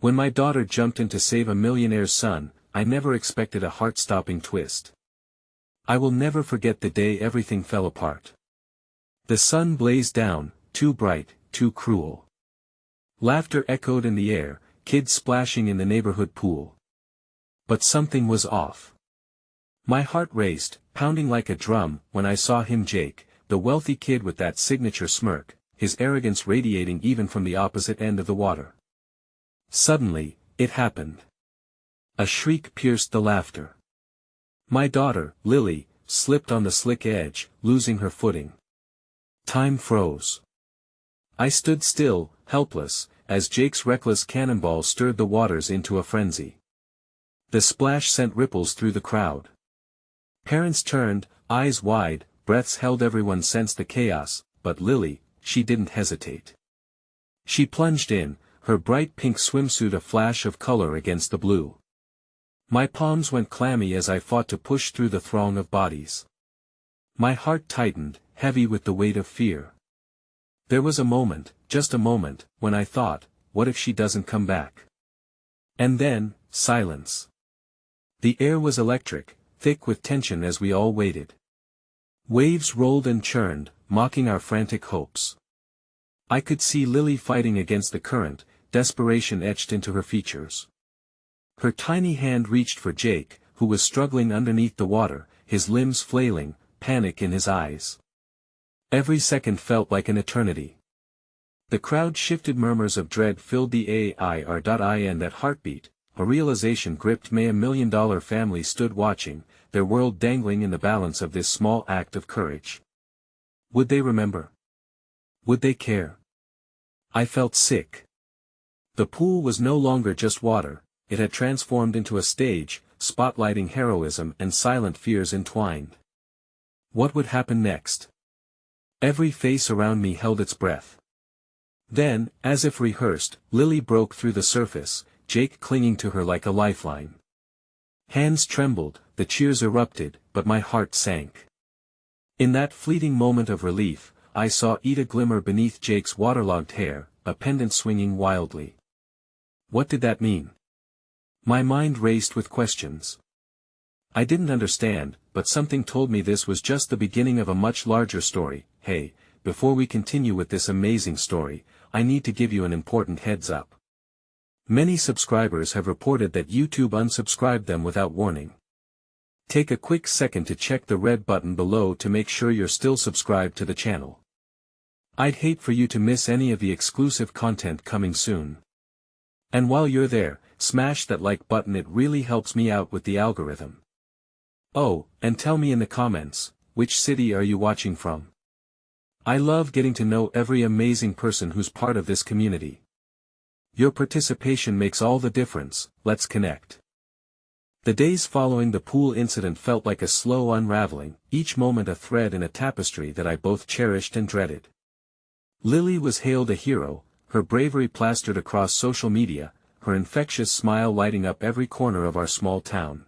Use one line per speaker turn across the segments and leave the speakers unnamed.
When my daughter jumped in to save a millionaire's son, I never expected a heart-stopping twist. I will never forget the day everything fell apart. The sun blazed down, too bright, too cruel. Laughter echoed in the air, kids splashing in the neighborhood pool. But something was off. My heart raced, pounding like a drum, when I saw him, Jake, the wealthy kid with that signature smirk, his arrogance radiating even from the opposite end of the water. Suddenly, it happened. A shriek pierced the laughter. My daughter, Lily, slipped on the slick edge, losing her footing. Time froze. I stood still, helpless, as Jake's reckless cannonball stirred the waters into a frenzy. The splash sent ripples through the crowd. Parents turned, eyes wide, breaths held. Everyone sensed the chaos, but Lily, she didn't hesitate. She plunged in, her bright pink swimsuit a flash of color against the blue. My palms went clammy as I fought to push through the throng of bodies. My heart tightened, heavy with the weight of fear. There was a moment, just a moment, when I thought, what if she doesn't come back? And then, silence. The air was electric, thick with tension as we all waited. Waves rolled and churned, mocking our frantic hopes. I could see Lily fighting against the current, desperation etched into her features. Her tiny hand reached for Jake, who was struggling underneath the water, his limbs flailing, panic in his eyes. Every second felt like an eternity. The crowd shifted, murmurs of dread filled the air. In that heartbeat, a realization gripped me. $1 million family stood watching, their world dangling in the balance of this small act of courage. Would they remember? Would they care? I felt sick. The pool was no longer just water, it had transformed into a stage, spotlighting heroism and silent fears entwined. What would happen next? Every face around me held its breath. Then, as if rehearsed, Lily broke through the surface, Jake clinging to her like a lifeline. Hands trembled, the cheers erupted, but my heart sank. In that fleeting moment of relief, I saw Ida glimmer beneath Jake's waterlogged hair, a pendant swinging wildly. What did that mean? My mind raced with questions. I didn't understand, but something told me this was just the beginning of a much larger story. Hey, before we continue with this amazing story, I need to give you an important heads up. Many subscribers have reported that YouTube unsubscribed them without warning. Take a quick second to check the red button below to make sure you're still subscribed to the channel. I'd hate for you to miss any of the exclusive content coming soon. And while you're there, smash that like button, it really helps me out with the algorithm. Oh, and tell me in the comments, which city are you watching from? I love getting to know every amazing person who's part of this community. Your participation makes all the difference. Let's connect. The days following the pool incident felt like a slow unraveling, each moment a thread in a tapestry that I both cherished and dreaded. Lily was hailed a hero, her bravery plastered across social media, her infectious smile lighting up every corner of our small town.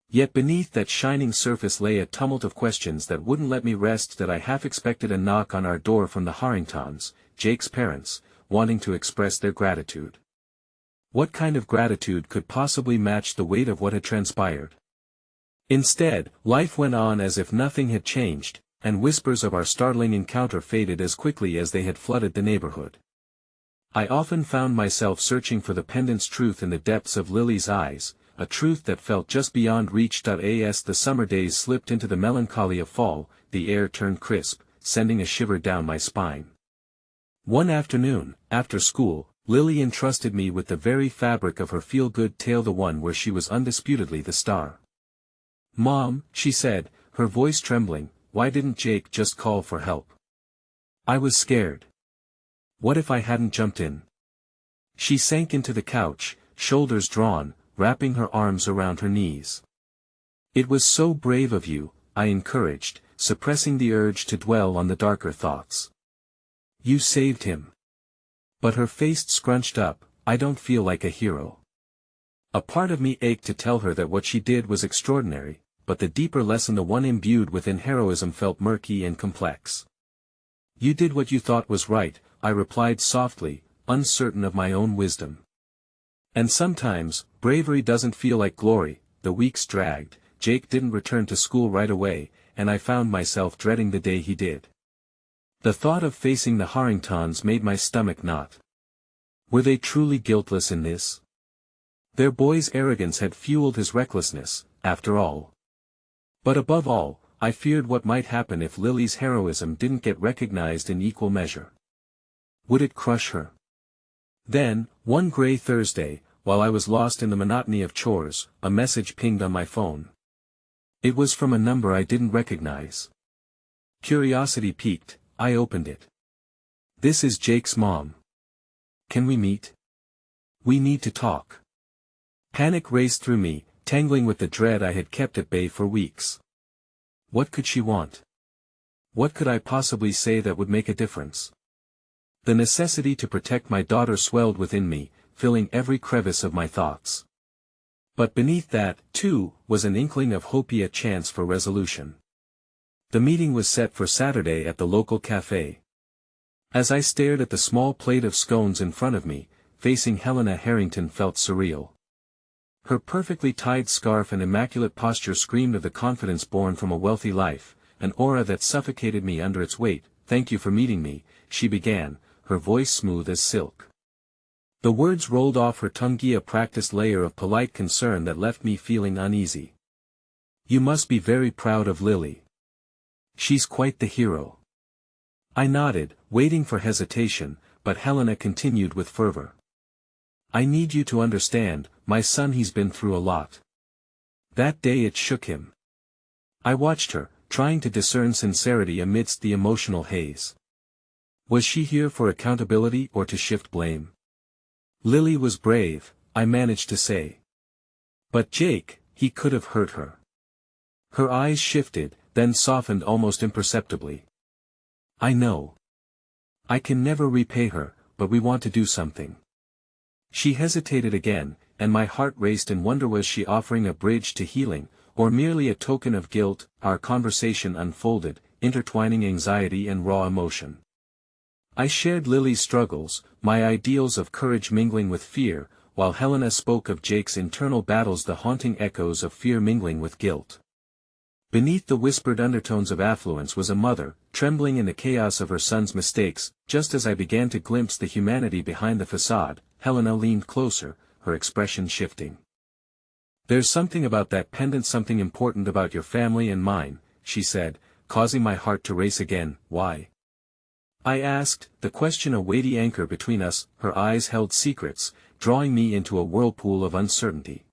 Yet beneath that shining surface lay a tumult of questions that wouldn't let me rest. That I half expected a knock on our door from the Harringtons, Jake's parents, wanting to express their gratitude. What kind of gratitude could possibly match the weight of what had transpired? Instead, life went on as if nothing had changed, and whispers of our startling encounter faded as quickly as they had flooded the neighborhood. I often found myself searching for the pendant's truth in the depths of Lily's eyes, a truth that felt just beyond reach. As the summer days slipped into the melancholy of fall, the air turned crisp, sending a shiver down my spine. One afternoon, after school, Lily entrusted me with the very fabric of her feel-good tale, the one where she was undisputedly the star. "Mom," she said, her voice trembling, "why didn't Jake just call for help?" I was scared. What if I hadn't jumped in? She sank into the couch, shoulders drawn, wrapping her arms around her knees. "It was so brave of you," I encouraged, suppressing the urge to dwell on the darker thoughts. "You saved him." But her face scrunched up. "I don't feel like a hero." A part of me ached to tell her that what she did was extraordinary, but the deeper lesson, the one imbued within heroism, felt murky and complex. "You did what you thought was right," I replied softly, uncertain of my own wisdom. And sometimes, bravery doesn't feel like glory. The weeks dragged, Jake didn't return to school right away, and I found myself dreading the day he did. The thought of facing the Harringtons made my stomach knot. Were they truly guiltless in this? Their boy's arrogance had fueled his recklessness, after all. But above all, I feared what might happen if Lily's heroism didn't get recognized in equal measure. Would it crush her? Then, one gray Thursday, while I was lost in the monotony of chores, a message pinged on my phone. It was from a number I didn't recognize. Curiosity piqued, I opened it. "This is Jake's mom. Can we meet? We need to talk." Panic raced through me, tangling with the dread I had kept at bay for weeks. What could she want? What could I possibly say that would make a difference? The necessity to protect my daughter swelled within me, filling every crevice of my thoughts. But beneath that, too, was an inkling of hopey a chance for resolution. The meeting was set for Saturday at the local cafe. As I stared at the small plate of scones in front of me, facing Helena Harrington felt surreal. Her perfectly tied scarf and immaculate posture screamed of the confidence born from a wealthy life, an aura that suffocated me under its weight. "Thank you for meeting me," she began, her voice smooth as silk. The words rolled off her tongue, a practiced layer of polite concern that left me feeling uneasy. "You must be very proud of Lily. She's quite the hero." I nodded, waiting for hesitation, but Helena continued with fervor. "I need you to understand, my son, he's been through a lot. That day it shook him." I watched her, trying to discern sincerity amidst the emotional haze. Was she here for accountability or to shift blame? "Lily was brave," I managed to say. "But Jake, he could have hurt her." Her eyes shifted, then softened almost imperceptibly. "I know. I can never repay her, but we want to do something." She hesitated again, and my heart raced in wonder. Was she offering a bridge to healing, or merely a token of guilt? Our conversation unfolded, intertwining anxiety and raw emotion. I shared Lily's struggles, my ideals of courage mingling with fear, while Helena spoke of Jake's internal battles, the haunting echoes of fear mingling with guilt. Beneath the whispered undertones of affluence was a mother, trembling in the chaos of her son's mistakes. Just as I began to glimpse the humanity behind the facade, Helena leaned closer, her expression shifting. "There's something about that pendant, something important about your family and mine," she said, causing my heart to race again. "Why?" I asked, the question a weighty anchor between us. Her eyes held secrets, drawing me into a whirlpool of uncertainty.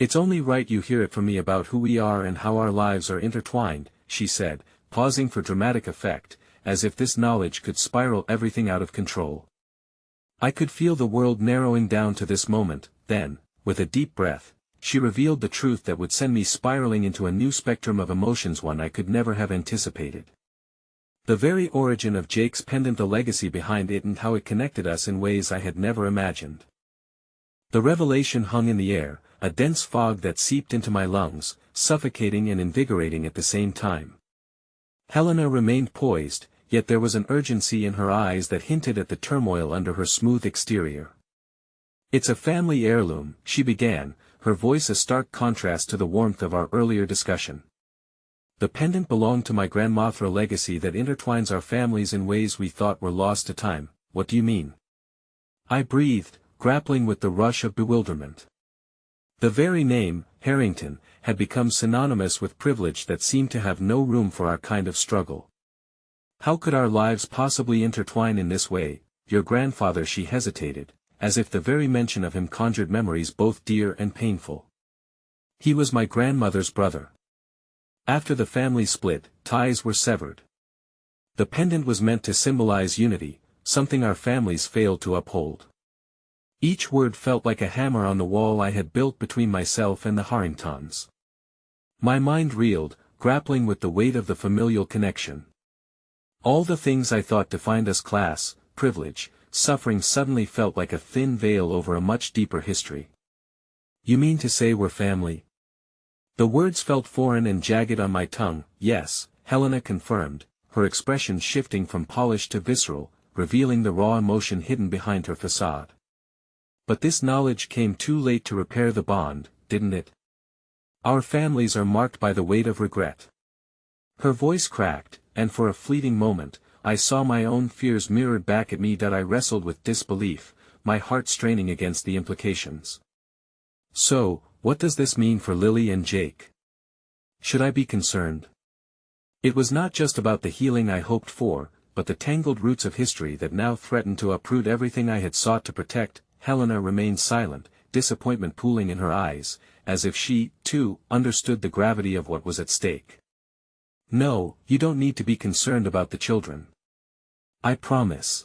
"It's only right you hear it from me about who we are and how our lives are intertwined," she said, pausing for dramatic effect, as if this knowledge could spiral everything out of control. I could feel the world narrowing down to this moment. Then, with a deep breath, she revealed the truth that would send me spiraling into a new spectrum of emotions, one I could never have anticipated. The very origin of Jake's pendant, the legacy behind it, and how it connected us in ways I had never imagined. The revelation hung in the air, a dense fog that seeped into my lungs, suffocating and invigorating at the same time. Helena remained poised, yet there was an urgency in her eyes that hinted at the turmoil under her smooth exterior. "It's a family heirloom," she began, her voice a stark contrast to the warmth of our earlier discussion. "The pendant belonged to my grandmother, a legacy that intertwines our families in ways we thought were lost to time." "What do you mean?" I breathed, grappling with the rush of bewilderment. The very name, Harrington, had become synonymous with privilege that seemed to have no room for our kind of struggle. How could our lives possibly intertwine in this way? "Your grandfather," she hesitated, as if the very mention of him conjured memories both dear and painful. "He was my grandmother's brother. After the family split, ties were severed. The pendant was meant to symbolize unity, something our families failed to uphold." Each word felt like a hammer on the wall I had built between myself and the Harringtons. My mind reeled, grappling with the weight of the familial connection. All the things I thought defined us, class, privilege, suffering, suddenly felt like a thin veil over a much deeper history. "You mean to say we're family?" The words felt foreign and jagged on my tongue. "Yes," Helena confirmed, her expression shifting from polished to visceral, revealing the raw emotion hidden behind her facade. But this knowledge came too late to repair the bond, didn't it? Our families are marked by the weight of regret. Her voice cracked, and for a fleeting moment, I saw my own fears mirrored back at me. I wrestled with disbelief, my heart straining against the implications. So, what does this mean for Lily and Jake? Should I be concerned? It was not just about the healing I hoped for, but the tangled roots of history that now threatened to uproot everything I had sought to protect. Helena remained silent, disappointment pooling in her eyes, as if she, too, understood the gravity of what was at stake. No, you don't need to be concerned about the children. I promise.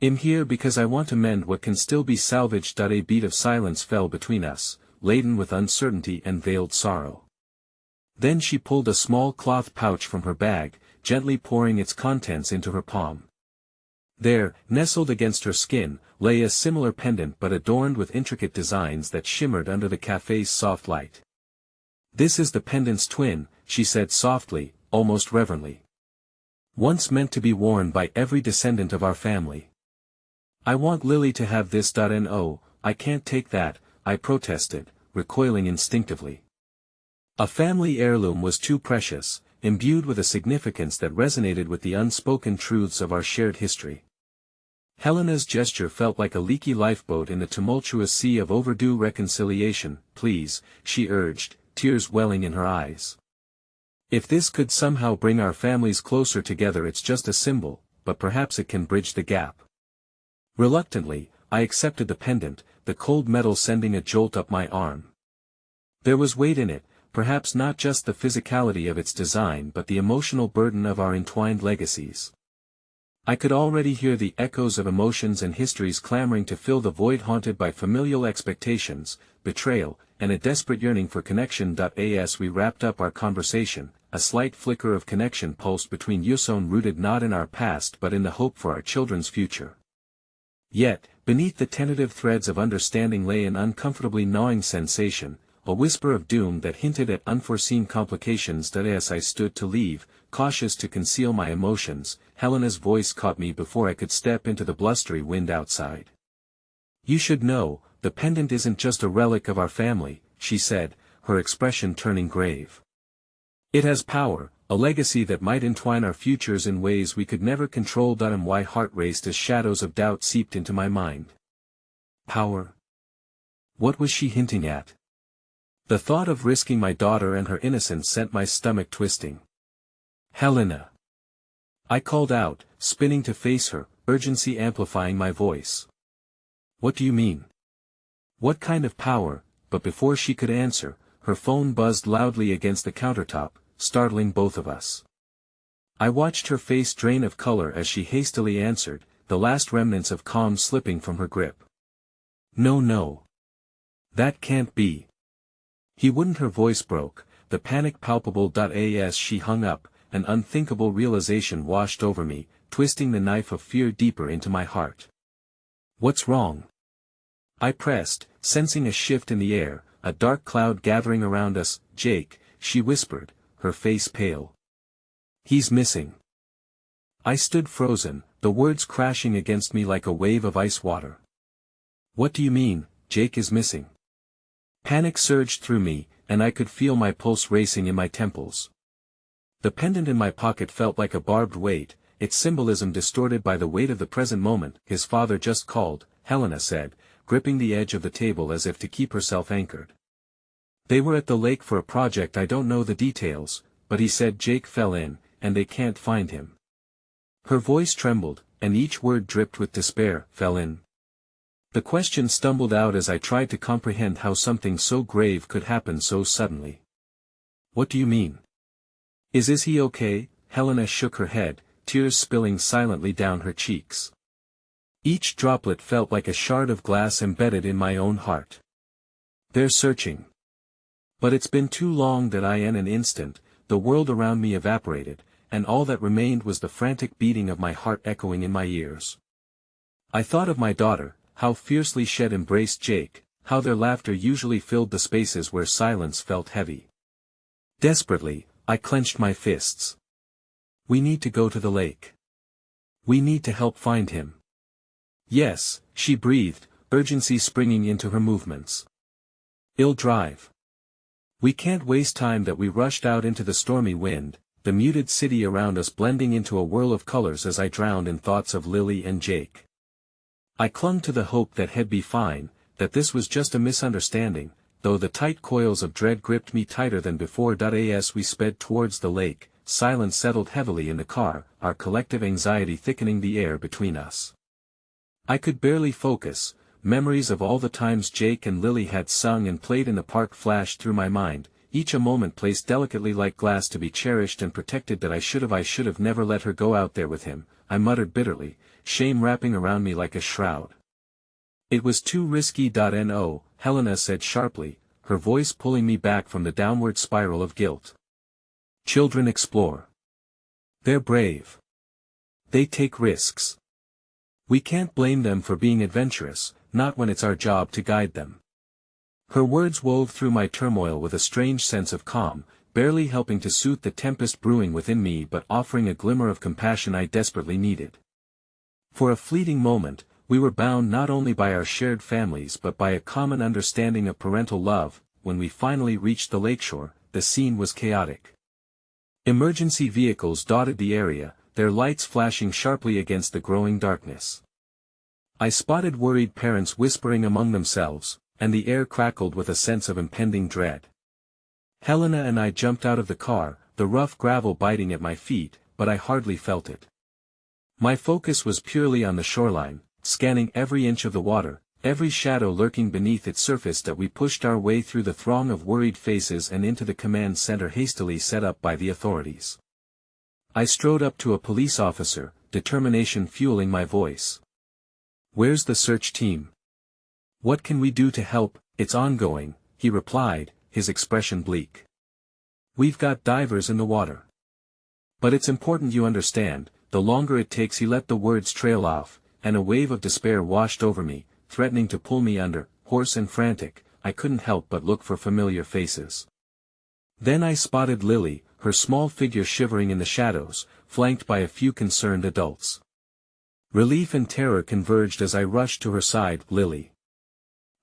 I'm here because I want to mend what can still be salvaged. A beat of silence fell between us, laden with uncertainty and veiled sorrow. Then she pulled a small cloth pouch from her bag, gently pouring its contents into her palm. There, nestled against her skin, lay a similar pendant but adorned with intricate designs that shimmered under the cafe's soft light. This is the pendant's twin, she said softly, almost reverently. Once meant to be worn by every descendant of our family. I want Lily to have this. No, I can't take that, I protested, recoiling instinctively. A family heirloom was too precious, imbued with a significance that resonated with the unspoken truths of our shared history. Helena's gesture felt like a leaky lifeboat in a tumultuous sea of overdue reconciliation. Please, she urged, tears welling in her eyes. If this could somehow bring our families closer together, it's just a symbol, but perhaps it can bridge the gap. Reluctantly, I accepted the pendant, the cold metal sending a jolt up my arm. There was weight in it, perhaps not just the physicality of its design but the emotional burden of our entwined legacies. I could already hear the echoes of emotions and histories clamoring to fill the void haunted by familial expectations, betrayal, and a desperate yearning for connection. As we wrapped up our conversation, a slight flicker of connection pulsed between us, rooted not in our past but in the hope for our children's future. Yet, beneath the tentative threads of understanding lay an uncomfortably gnawing sensation, a whisper of doom that hinted at unforeseen complications. As I stood to leave, cautious to conceal my emotions, Helena's voice caught me before I could step into the blustery wind outside. You should know, the pendant isn't just a relic of our family, she said, her expression turning grave. It has power, a legacy that might entwine our futures in ways we could never control. My heart raced as shadows of doubt seeped into my mind. Power? What was she hinting at? The thought of risking my daughter and her innocence sent my stomach twisting. Helena! I called out, spinning to face her, urgency amplifying my voice. What do you mean? What kind of power? But before she could answer, her phone buzzed loudly against the countertop, startling both of us. I watched her face drain of color as she hastily answered, the last remnants of calm slipping from her grip. No. That can't be. He wouldn't. Her voice broke, the panic palpable. As she hung up, an unthinkable realization washed over me, twisting the knife of fear deeper into my heart. What's wrong? I pressed, sensing a shift in the air, a dark cloud gathering around us. Jake, she whispered, her face pale. He's missing. I stood frozen, the words crashing against me like a wave of ice water. What do you mean, Jake is missing? Panic surged through me, and I could feel my pulse racing in my temples. The pendant in my pocket felt like a barbed weight, its symbolism distorted by the weight of the present moment. His father just called, Helena said, gripping the edge of the table as if to keep herself anchored. They were at the lake for a project. I don't know the details, but he said Jake fell in, and they can't find him. Her voice trembled, and each word dripped with despair. Fell in. The question stumbled out as I tried to comprehend how something so grave could happen so suddenly. What do you mean? Is he okay? Helena shook her head, tears spilling silently down her cheeks. Each droplet felt like a shard of glass embedded in my own heart. They're searching. But it's been too long. In an instant, the world around me evaporated, and all that remained was the frantic beating of my heart echoing in my ears. I thought of my daughter, how fiercely she had embraced Jake, how their laughter usually filled the spaces where silence felt heavy. Desperately, I clenched my fists. We need to go to the lake. We need to help find him. Yes, she breathed, urgency springing into her movements. "I'll drive. We can't waste time." That we rushed out into the stormy wind, the muted city around us blending into a whirl of colors as I drowned in thoughts of Lily and Jake. I clung to the hope that he'd be fine, that this was just a misunderstanding, though the tight coils of dread gripped me tighter than before. As we sped towards the lake, silence settled heavily in the car, our collective anxiety thickening the air between us. I could barely focus. Memories of all the times Jake and Lily had sung and played in the park flashed through my mind, each a moment placed delicately like glass to be cherished and protected. That I should have never let her go out there with him, I muttered bitterly, shame wrapping around me like a shroud. "It was too risky." No, Helena said sharply, her voice pulling me back from the downward spiral of guilt. "Children explore. They're brave. They take risks. We can't blame them for being adventurous, not when it's our job to guide them." Her words wove through my turmoil with a strange sense of calm, barely helping to soothe the tempest brewing within me but offering a glimmer of compassion I desperately needed. For a fleeting moment, we were bound not only by our shared families but by a common understanding of parental love. When we finally reached the lakeshore, the scene was chaotic. Emergency vehicles dotted the area, their lights flashing sharply against the growing darkness. I spotted worried parents whispering among themselves, and the air crackled with a sense of impending dread. Helena and I jumped out of the car, the rough gravel biting at my feet, but I hardly felt it. My focus was purely on the shoreline, scanning every inch of the water, every shadow lurking beneath its surface. That we pushed our way through the throng of worried faces and into the command center hastily set up by the authorities. I strode up to a police officer, determination fueling my voice. "Where's the search team? What can we do to help?" "It's ongoing," he replied, his expression bleak. "We've got divers in the water. But it's important you understand, the longer it takes." He let the words trail off, and a wave of despair washed over me, threatening to pull me under. Hoarse and frantic, I couldn't help but look for familiar faces. Then I spotted Lily, her small figure shivering in the shadows, flanked by a few concerned adults. Relief and terror converged as I rushed to her side. "Lily."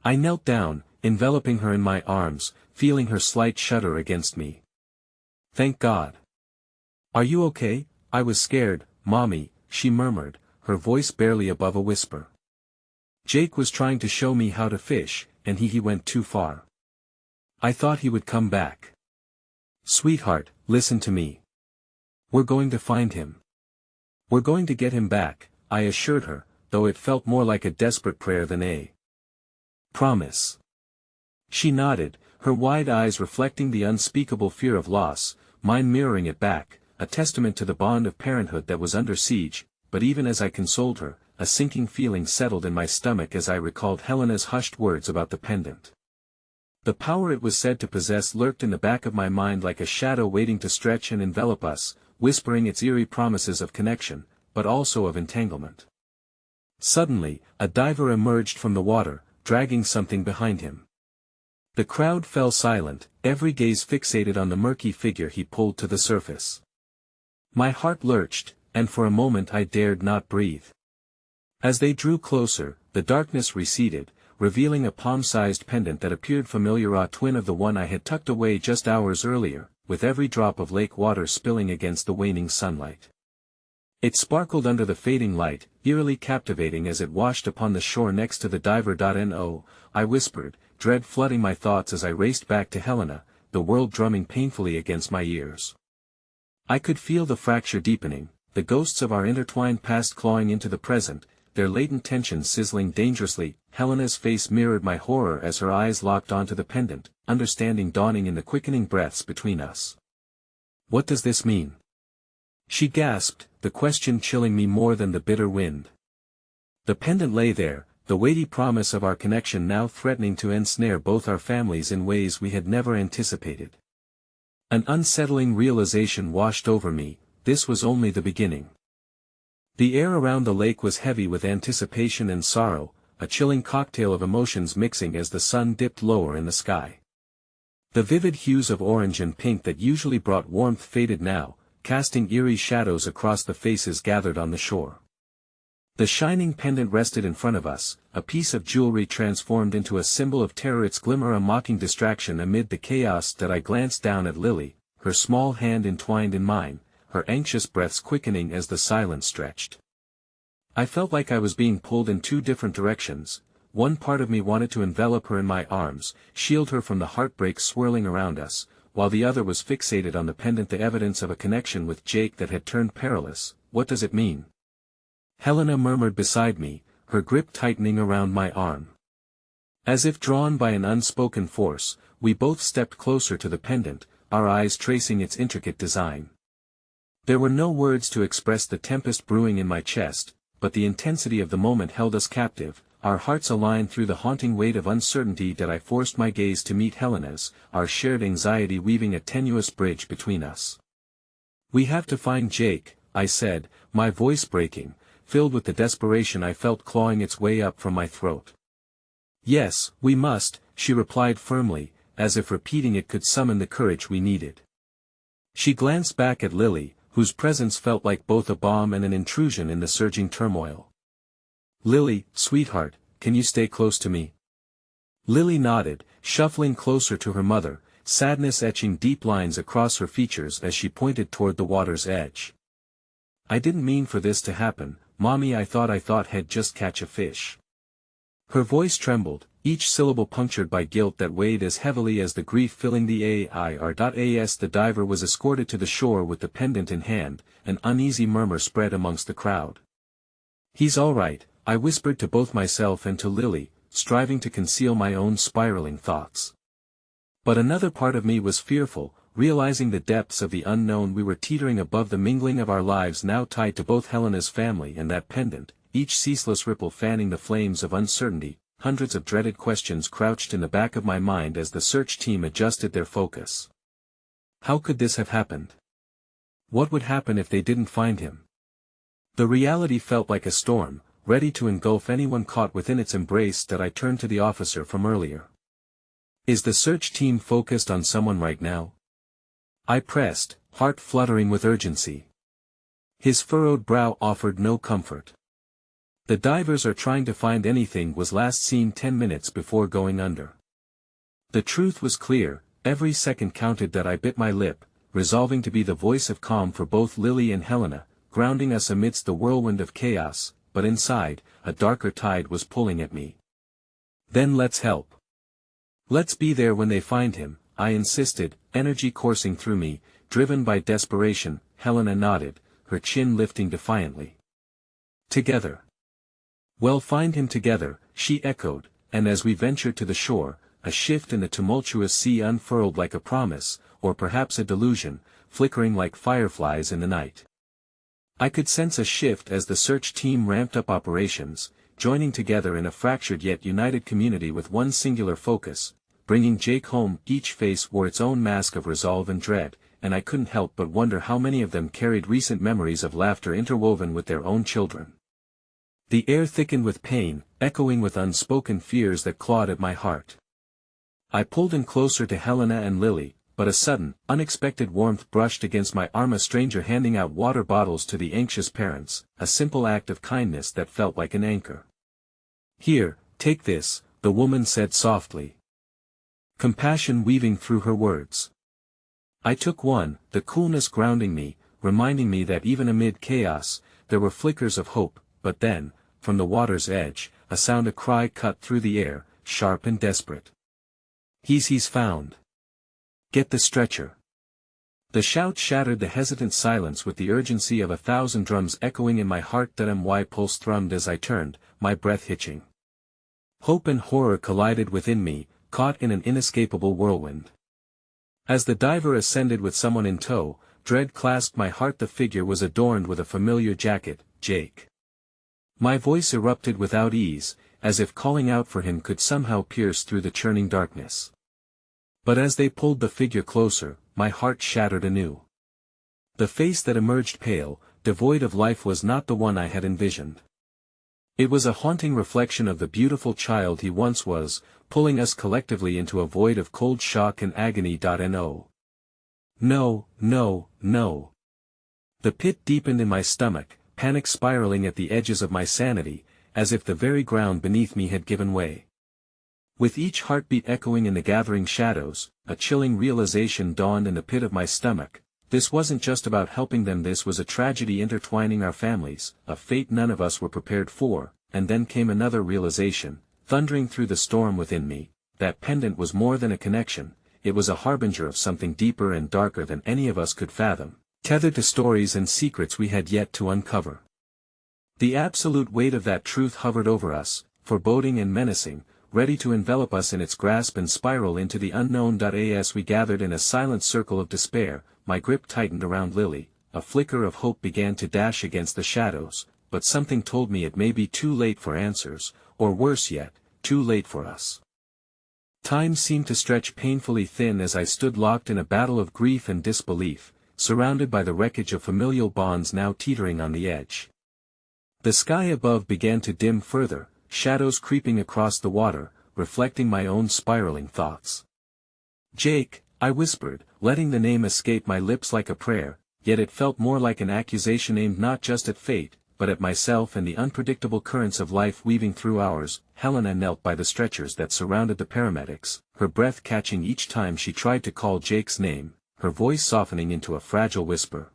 I knelt down, enveloping her in my arms, feeling her slight shudder against me. "Thank God. Are you okay?" "I was scared, Mommy," she murmured, her voice barely above a whisper. "Jake was trying to show me how to fish, and he went too far. I thought he would come back." "Sweetheart, listen to me. We're going to find him. We're going to get him back," I assured her, though it felt more like a desperate prayer than a promise. She nodded, her wide eyes reflecting the unspeakable fear of loss, mine mirroring it back, a testament to the bond of parenthood that was under siege. But even as I consoled her, a sinking feeling settled in my stomach as I recalled Helena's hushed words about the pendant. The power it was said to possess lurked in the back of my mind like a shadow waiting to stretch and envelop us, whispering its eerie promises of connection, but also of entanglement. Suddenly, a diver emerged from the water, dragging something behind him. The crowd fell silent, every gaze fixated on the murky figure he pulled to the surface. My heart lurched, and for a moment I dared not breathe. As they drew closer, the darkness receded, revealing a palm-sized pendant that appeared familiar, a twin of the one I had tucked away just hours earlier, with every drop of lake water spilling against the waning sunlight. It sparkled under the fading light, eerily captivating as it washed upon the shore next to the diver. "No," I whispered, dread flooding my thoughts as I raced back to Helena, the world drumming painfully against my ears. I could feel the fracture deepening, the ghosts of our intertwined past clawing into the present, their latent tension sizzling dangerously. Helena's face mirrored my horror as her eyes locked onto the pendant, understanding dawning in the quickening breaths between us. "What does this mean?" she gasped, the question chilling me more than the bitter wind. The pendant lay there, the weighty promise of our connection now threatening to ensnare both our families in ways we had never anticipated. An unsettling realization washed over me, this was only the beginning. The air around the lake was heavy with anticipation and sorrow, a chilling cocktail of emotions mixing as the sun dipped lower in the sky. The vivid hues of orange and pink that usually brought warmth faded now, casting eerie shadows across the faces gathered on the shore. The shining pendant rested in front of us, a piece of jewelry transformed into a symbol of terror, its glimmer a mocking distraction amid the chaos. That I glanced down at Lily, her small hand entwined in mine, her anxious breaths quickening as the silence stretched. I felt like I was being pulled in two different directions. One part of me wanted to envelop her in my arms, shield her from the heartbreak swirling around us, while the other was fixated on the pendant, the evidence of a connection with Jake that had turned perilous. What does it mean? Helena murmured beside me, her grip tightening around my arm. As if drawn by an unspoken force, we both stepped closer to the pendant, our eyes tracing its intricate design. There were no words to express the tempest brewing in my chest, but the intensity of the moment held us captive, our hearts aligned through the haunting weight of uncertainty. That I forced my gaze to meet Helena's, our shared anxiety weaving a tenuous bridge between us. "We have to find Jake," I said, my voice breaking, filled with the desperation I felt clawing its way up from my throat. "Yes, we must," she replied firmly, as if repeating it could summon the courage we needed. She glanced back at Lily, whose presence felt like both a balm and an intrusion in the surging turmoil. "Lily, sweetheart, can you stay close to me?" Lily nodded, shuffling closer to her mother, sadness etching deep lines across her features as she pointed toward the water's edge. "I didn't mean for this to happen, Mommy. I thought had just catch a fish." Her voice trembled, each syllable punctured by guilt that weighed as heavily as the grief filling the air. The diver was escorted to the shore with the pendant in hand, an uneasy murmur spread amongst the crowd. "He's all right," I whispered to both myself and to Lily, striving to conceal my own spiraling thoughts. But another part of me was fearful, realizing the depths of the unknown. We were teetering above the mingling of our lives, now tied to both Helena's family and that pendant, each ceaseless ripple fanning the flames of uncertainty. Hundreds of dreaded questions crouched in the back of my mind as the search team adjusted their focus. How could this have happened? What would happen if they didn't find him? The reality felt like a storm, ready to engulf anyone caught within its embrace. That I turned to the officer from earlier. "Is the search team focused on someone right now?" I pressed, heart fluttering with urgency. His furrowed brow offered no comfort. "The divers are trying to find anything was last seen 10 minutes before going under." The truth was clear, every second counted. That I bit my lip, resolving to be the voice of calm for both Lily and Helena, grounding us amidst the whirlwind of chaos, but inside, a darker tide was pulling at me. "Then let's help. Let's be there when they find him," I insisted, energy coursing through me, driven by desperation. Helena nodded, her chin lifting defiantly. "Together." "Well, find him together," she echoed, and as we ventured to the shore, a shift in the tumultuous sea unfurled like a promise, or perhaps a delusion, flickering like fireflies in the night. I could sense a shift as the search team ramped up operations, joining together in a fractured yet united community with one singular focus, bringing Jake home. Each face wore its own mask of resolve and dread, and I couldn't help but wonder how many of them carried recent memories of laughter interwoven with their own children. The air thickened with pain, echoing with unspoken fears that clawed at my heart. I pulled in closer to Helena and Lily, but a sudden, unexpected warmth brushed against my arm. A stranger handing out water bottles to the anxious parents, a simple act of kindness that felt like an anchor. "Here, take this," the woman said softly, compassion weaving through her words. I took one, the coolness grounding me, reminding me that even amid chaos, there were flickers of hope. But then, from the water's edge, a cry cut through the air, sharp and desperate. He's found. Get the stretcher." The shout shattered the hesitant silence with the urgency of 1,000 drums echoing in my heart. That my pulse thrummed as I turned, my breath hitching. Hope and horror collided within me, caught in an inescapable whirlwind. As the diver ascended with someone in tow, dread clasped my heart. The figure was adorned with a familiar jacket, Jake. My voice erupted without ease, as if calling out for him could somehow pierce through the churning darkness. But as they pulled the figure closer, my heart shattered anew. The face that emerged pale, devoid of life was not the one I had envisioned. It was a haunting reflection of the beautiful child he once was, pulling us collectively into a void of cold shock and agony. No. No, no, no. The pit deepened in my stomach, panic spiraling at the edges of my sanity, as if the very ground beneath me had given way. With each heartbeat echoing in the gathering shadows, a chilling realization dawned in the pit of my stomach. This wasn't just about helping them, this was a tragedy intertwining our families, a fate none of us were prepared for. And then came another realization, thundering through the storm within me. That pendant was more than a connection, it was a harbinger of something deeper and darker than any of us could fathom, tethered to stories and secrets we had yet to uncover. The absolute weight of that truth hovered over us, foreboding and menacing, ready to envelop us in its grasp and spiral into the unknown. As we gathered in a silent circle of despair, my grip tightened around Lily, a flicker of hope began to dash against the shadows, but something told me it may be too late for answers, or worse yet, too late for us. Time seemed to stretch painfully thin as I stood locked in a battle of grief and disbelief, surrounded by the wreckage of familial bonds now teetering on the edge. The sky above began to dim further, shadows creeping across the water, reflecting my own spiraling thoughts. "Jake," I whispered, letting the name escape my lips like a prayer, yet it felt more like an accusation aimed not just at fate, but at myself and the unpredictable currents of life weaving through ours. Helena knelt by the stretchers that surrounded the paramedics, her breath catching each time she tried to call Jake's name, her voice softening into a fragile whisper.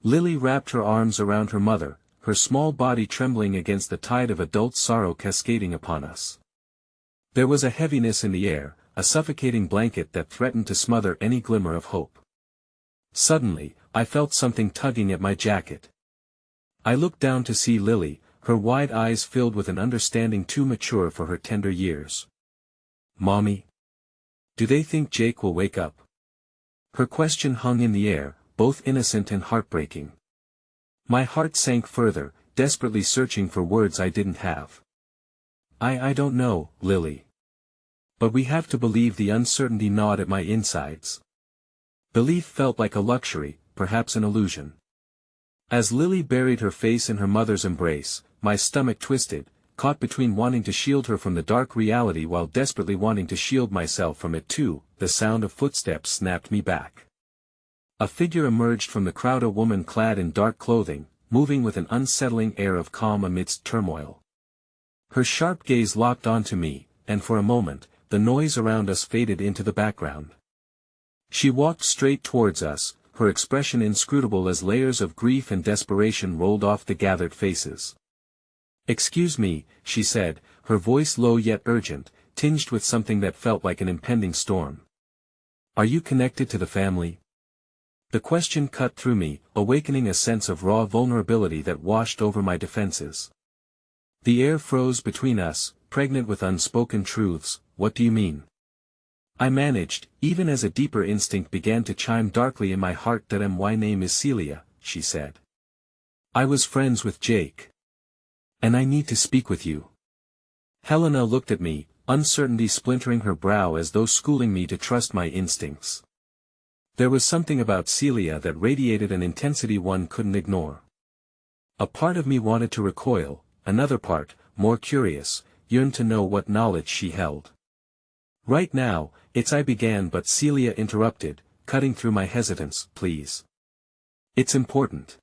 Lily wrapped her arms around her mother, her small body trembling against the tide of adult sorrow cascading upon us. There was a heaviness in the air, a suffocating blanket that threatened to smother any glimmer of hope. Suddenly, I felt something tugging at my jacket. I looked down to see Lily, her wide eyes filled with an understanding too mature for her tender years. "Mommy? Do they think Jake will wake up?" Her question hung in the air, both innocent and heartbreaking. My heart sank further, desperately searching for words I didn't have. I don't know, Lily. But we have to believe." The uncertainty gnawed at my insides. Belief felt like a luxury, perhaps an illusion. As Lily buried her face in her mother's embrace, my stomach twisted, caught between wanting to shield her from the dark reality while desperately wanting to shield myself from it too. The sound of footsteps snapped me back. A figure emerged from the crowd, a woman clad in dark clothing, moving with an unsettling air of calm amidst turmoil. Her sharp gaze locked onto me, and for a moment, the noise around us faded into the background. She walked straight towards us, her expression inscrutable as layers of grief and desperation rolled off the gathered faces. "Excuse me," she said, her voice low yet urgent, tinged with something that felt like an impending storm. "Are you connected to the family?" The question cut through me, awakening a sense of raw vulnerability that washed over my defenses. The air froze between us, pregnant with unspoken truths. "What do you mean?" I managed, even as a deeper instinct began to chime darkly in my heart. "That my name is Celia," she said. "I was friends with Jake. And I need to speak with you." Helena looked at me, uncertainty splintering her brow as though schooling me to trust my instincts. There was something about Celia that radiated an intensity one couldn't ignore. A part of me wanted to recoil, another part, more curious, yearned to know what knowledge she held. "Right now, I began, but Celia interrupted, cutting through my hesitance. "Please. It's important."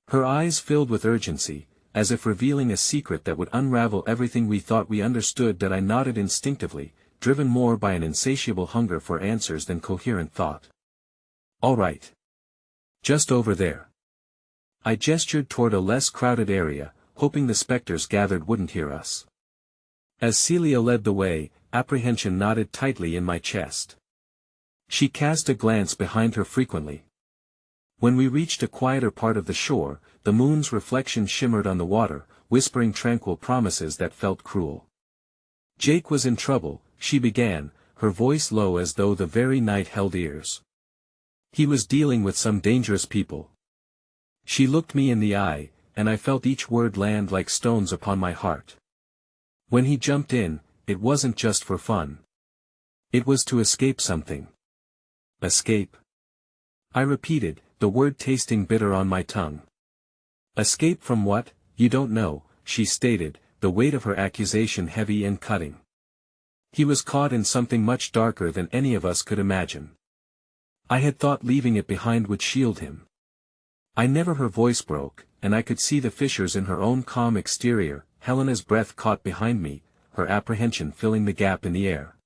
Her eyes filled with urgency, as if revealing a secret that would unravel everything we thought we understood. That I nodded instinctively, driven more by an insatiable hunger for answers than coherent thought. "All right. Just over there." I gestured toward a less crowded area, hoping the specters gathered wouldn't hear us. As Celia led the way, apprehension knotted tightly in my chest. She cast a glance behind her frequently. When we reached a quieter part of the shore, the moon's reflection shimmered on the water, whispering tranquil promises that felt cruel. "Jake was in trouble," she began, her voice low as though the very night held ears. "He was dealing with some dangerous people." She looked me in the eye, and I felt each word land like stones upon my heart. "When he jumped in, it wasn't just for fun. It was to escape something." "Escape?" I repeated, the word tasting bitter on my tongue. "Escape from what? You don't know," she stated, the weight of her accusation heavy and cutting. "He was caught in something much darker than any of us could imagine. I had thought leaving it behind would shield him." Her voice broke, and I could see the fissures in her own calm exterior. Helena's breath caught behind me, her apprehension filling the gap in the air.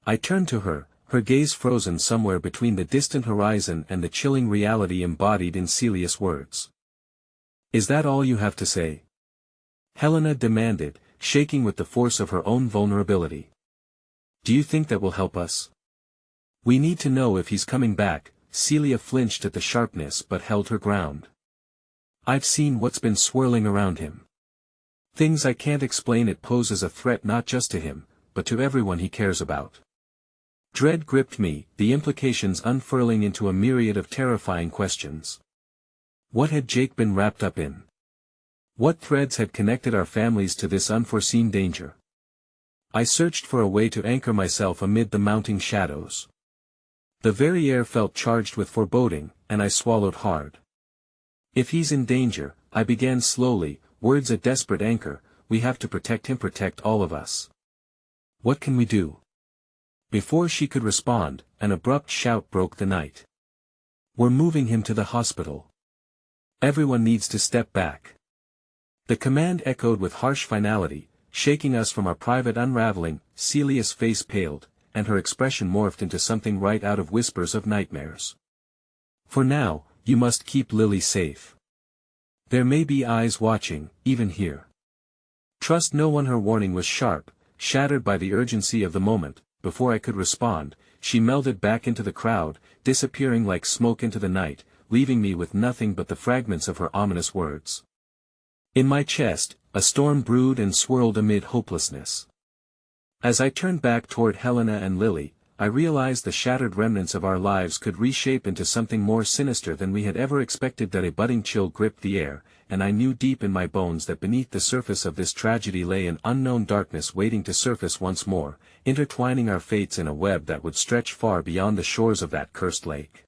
I turned to her, her gaze frozen somewhere between the distant horizon and the chilling reality embodied in Celia's words. "Is that all you have to say?" Helena demanded, shaking with the force of her own vulnerability. "Do you think that will help us? We need to know if he's coming back." Celia flinched at the sharpness but held her ground. "I've seen what's been swirling around him. Things I can't explain. It poses a threat not just to him, but to everyone he cares about." Dread gripped me, the implications unfurling into a myriad of terrifying questions. What had Jake been wrapped up in? What threads had connected our families to this unforeseen danger? I searched for a way to anchor myself amid the mounting shadows. The very air felt charged with foreboding, and I swallowed hard. "If he's in danger," I began slowly, words a desperate anchor, "we have to protect him, protect all of us. What can we do?" Before she could respond, an abrupt shout broke the night. "We're moving him to the hospital. Everyone needs to step back." The command echoed with harsh finality, shaking us from our private unraveling. Celia's face paled, and her expression morphed into something right out of Whispers of Nightmares. "For now, you must keep Lily safe. There may be eyes watching, even here. Trust no one." Her warning was sharp, shattered by the urgency of the moment. Before I could respond, she melded back into the crowd, disappearing like smoke into the night, leaving me with nothing but the fragments of her ominous words. In my chest, a storm brewed and swirled amid hopelessness. As I turned back toward Helena and Lily, I realized the shattered remnants of our lives could reshape into something more sinister than we had ever expected. That a budding chill gripped the air, and I knew deep in my bones that beneath the surface of this tragedy lay an unknown darkness waiting to surface once more, intertwining our fates in a web that would stretch far beyond the shores of that cursed lake.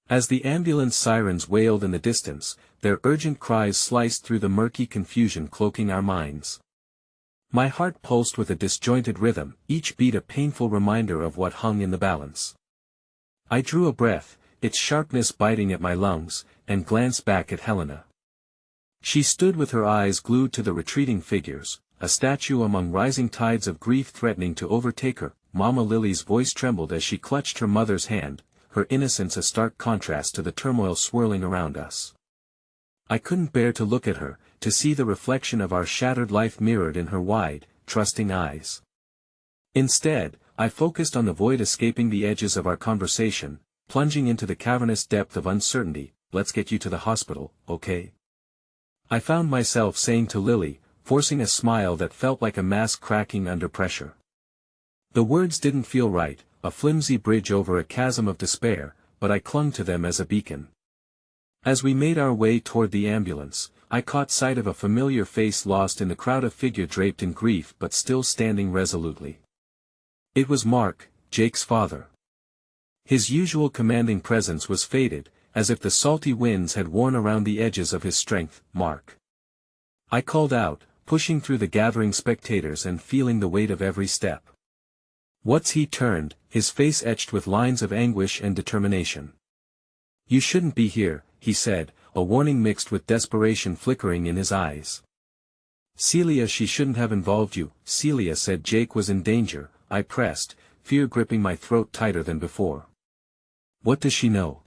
As the ambulance sirens wailed in the distance, their urgent cries sliced through the murky confusion cloaking our minds. My heart pulsed with a disjointed rhythm, each beat a painful reminder of what hung in the balance. I drew a breath, its sharpness biting at my lungs, and glanced back at Helena. She stood with her eyes glued to the retreating figures, a statue among rising tides of grief threatening to overtake her. Mama Lily's voice trembled as she clutched her mother's hand, her innocence a stark contrast to the turmoil swirling around us. I couldn't bear to look at her, to see the reflection of our shattered life mirrored in her wide, trusting eyes. Instead, I focused on the void escaping the edges of our conversation, plunging into the cavernous depth of uncertainty. "Let's get you to the hospital, okay?" I found myself saying to Lily, forcing a smile that felt like a mask cracking under pressure. The words didn't feel right, a flimsy bridge over a chasm of despair, but I clung to them as a beacon. As we made our way toward the ambulance, I caught sight of a familiar face lost in the crowd, a figure draped in grief but still standing resolutely. It was Mark, Jake's father. His usual commanding presence was faded, as if the salty winds had worn around the edges of his strength. "Mark." I called out, pushing through the gathering spectators and feeling the weight of every step. "What's he?" Turned, his face etched with lines of anguish and determination. "You shouldn't be here," he said, a warning mixed with desperation flickering in his eyes. "Celia, she shouldn't have involved you." Celia said Jake was in danger. I pressed, fear gripping my throat tighter than before. "What does she know?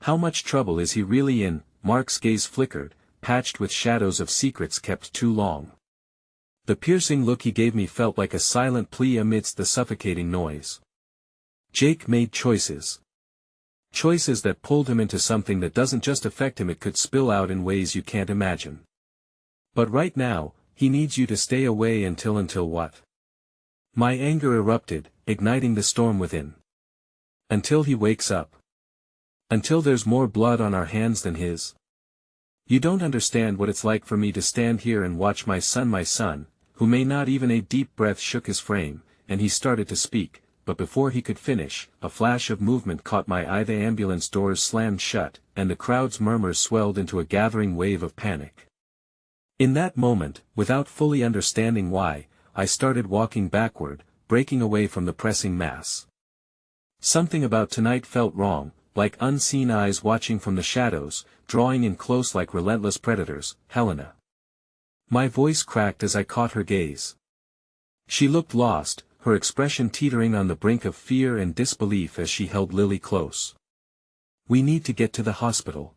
How much trouble is he really in?" Mark's gaze flickered, patched with shadows of secrets kept too long. The piercing look he gave me felt like a silent plea amidst the suffocating noise. Jake made choices. Choices that pulled him into something that doesn't just affect him, it could spill out in ways you can't imagine. But right now, he needs you to stay away until what? My anger erupted, igniting the storm within. Until he wakes up. Until there's more blood on our hands than his. You don't understand what it's like for me to stand here and watch my son, who may not even. A deep breath shook his frame, and he started to speak, but before he could finish, a flash of movement caught my eye. The ambulance doors slammed shut, and the crowd's murmurs swelled into a gathering wave of panic. In that moment, without fully understanding why, I started walking backward, breaking away from the pressing mass. Something about tonight felt wrong, like unseen eyes watching from the shadows, drawing in close like relentless predators, Helena. My voice cracked as I caught her gaze. She looked lost, her expression teetering on the brink of fear and disbelief as she held Lily close. We need to get to the hospital.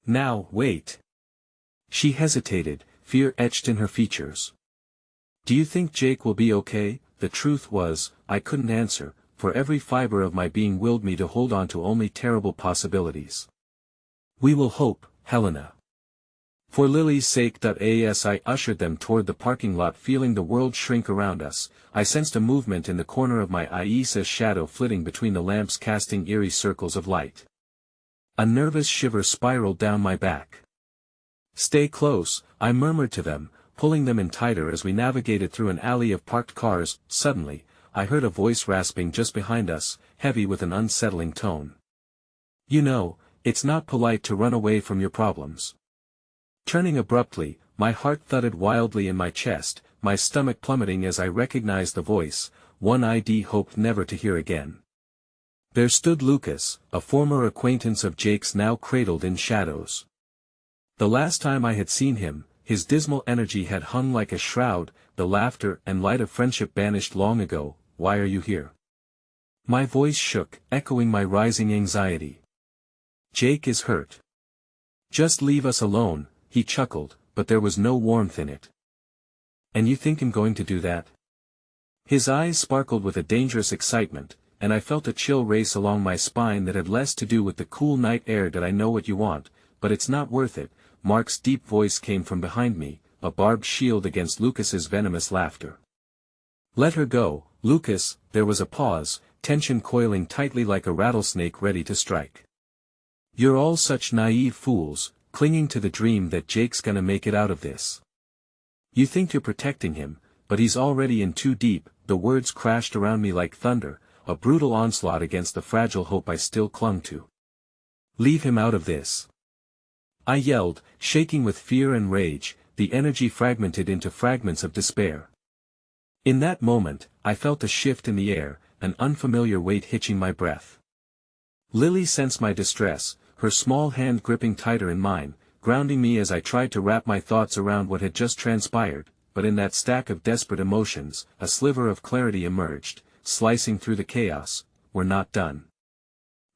Now, wait. She hesitated, fear etched in her features. Do you think Jake will be okay? The truth was, I couldn't answer, for every fiber of my being willed me to hold on to only terrible possibilities. We will hope, Helena. For Lily's sake. As I ushered them toward the parking lot, feeling the world shrink around us, I sensed a movement in the corner of my eye, Issa's shadow flitting between the lamps, casting eerie circles of light. A nervous shiver spiraled down my back. Stay close, I murmured to them, pulling them in tighter as we navigated through an alley of parked cars. Suddenly, I heard a voice rasping just behind us, heavy with an unsettling tone. You know, it's not polite to run away from your problems. Turning abruptly, my heart thudded wildly in my chest, my stomach plummeting as I recognized the voice, one I'd hoped never to hear again. There stood Lucas, a former acquaintance of Jake's, now cradled in shadows. The last time I had seen him, his dismal energy had hung like a shroud, the laughter and light of friendship banished long ago. Why are you here? My voice shook, echoing my rising anxiety. Jake is hurt. Just leave us alone, he chuckled, but there was no warmth in it. And you think I'm going to do that? His eyes sparkled with a dangerous excitement, and I felt a chill race along my spine that had less to do with the cool night air. I know what you want, but it's not worth it. Mark's deep voice came from behind me, a barbed shield against Lucas's venomous laughter. Let her go, Lucas. There was a pause, tension coiling tightly like a rattlesnake ready to strike. You're all such naive fools, clinging to the dream that Jake's gonna make it out of this. You think you're protecting him, but he's already in too deep. The words crashed around me like thunder, a brutal onslaught against the fragile hope I still clung to. Leave him out of this. I yelled, shaking with fear and rage, the energy fragmented into fragments of despair. In that moment, I felt a shift in the air, an unfamiliar weight hitching my breath. Lily sensed my distress, her small hand gripping tighter in mine, grounding me as I tried to wrap my thoughts around what had just transpired, but in that stack of desperate emotions, a sliver of clarity emerged, slicing through the chaos. We're not done.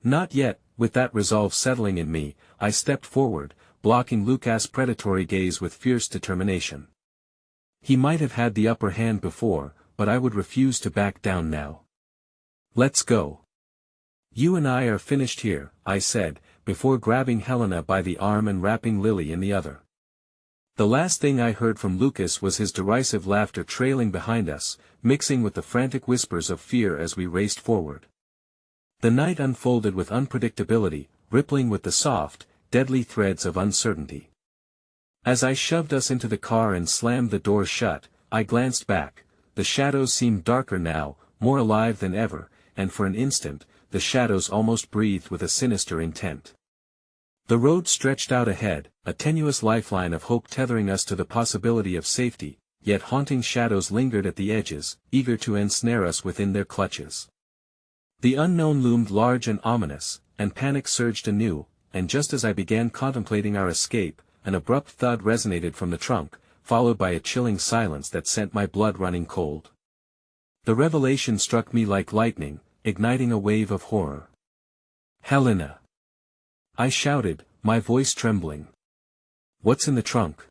Not yet. With that resolve settling in me, I stepped forward, blocking Lucas' predatory gaze with fierce determination. He might have had the upper hand before, but I would refuse to back down now. Let's go. You and I are finished here, I said, before grabbing Helena by the arm and wrapping Lily in the other. The last thing I heard from Lucas was his derisive laughter trailing behind us, mixing with the frantic whispers of fear as we raced forward. The night unfolded with unpredictability, rippling with the soft, deadly threads of uncertainty. As I shoved us into the car and slammed the door shut, I glanced back. The shadows seemed darker now, more alive than ever, and for an instant, the shadows almost breathed with a sinister intent. The road stretched out ahead, a tenuous lifeline of hope tethering us to the possibility of safety, yet haunting shadows lingered at the edges, eager to ensnare us within their clutches. The unknown loomed large and ominous, and panic surged anew, and just as I began contemplating our escape, an abrupt thud resonated from the trunk, followed by a chilling silence that sent my blood running cold. The revelation struck me like lightning, igniting a wave of horror. Helena! I shouted, my voice trembling. What's in the trunk?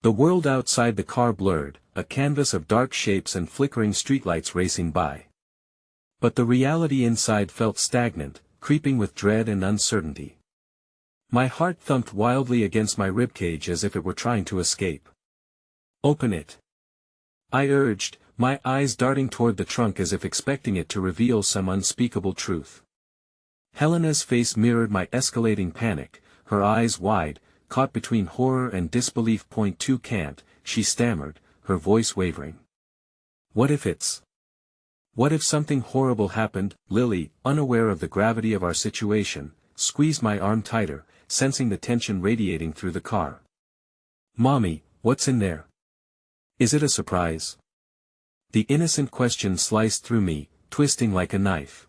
The world outside the car blurred, a canvas of dark shapes and flickering streetlights racing by. But the reality inside felt stagnant, creeping with dread and uncertainty. My heart thumped wildly against my ribcage as if it were trying to escape. Open it. I urged, my eyes darting toward the trunk as if expecting it to reveal some unspeakable truth. Helena's face mirrored my escalating panic, her eyes wide, caught between horror and disbelief. "You can't," she stammered, her voice wavering. What if something horrible happened? Lily, unaware of the gravity of our situation, squeezed my arm tighter, sensing the tension radiating through the car. Mommy, what's in there? Is it a surprise? The innocent question sliced through me, twisting like a knife.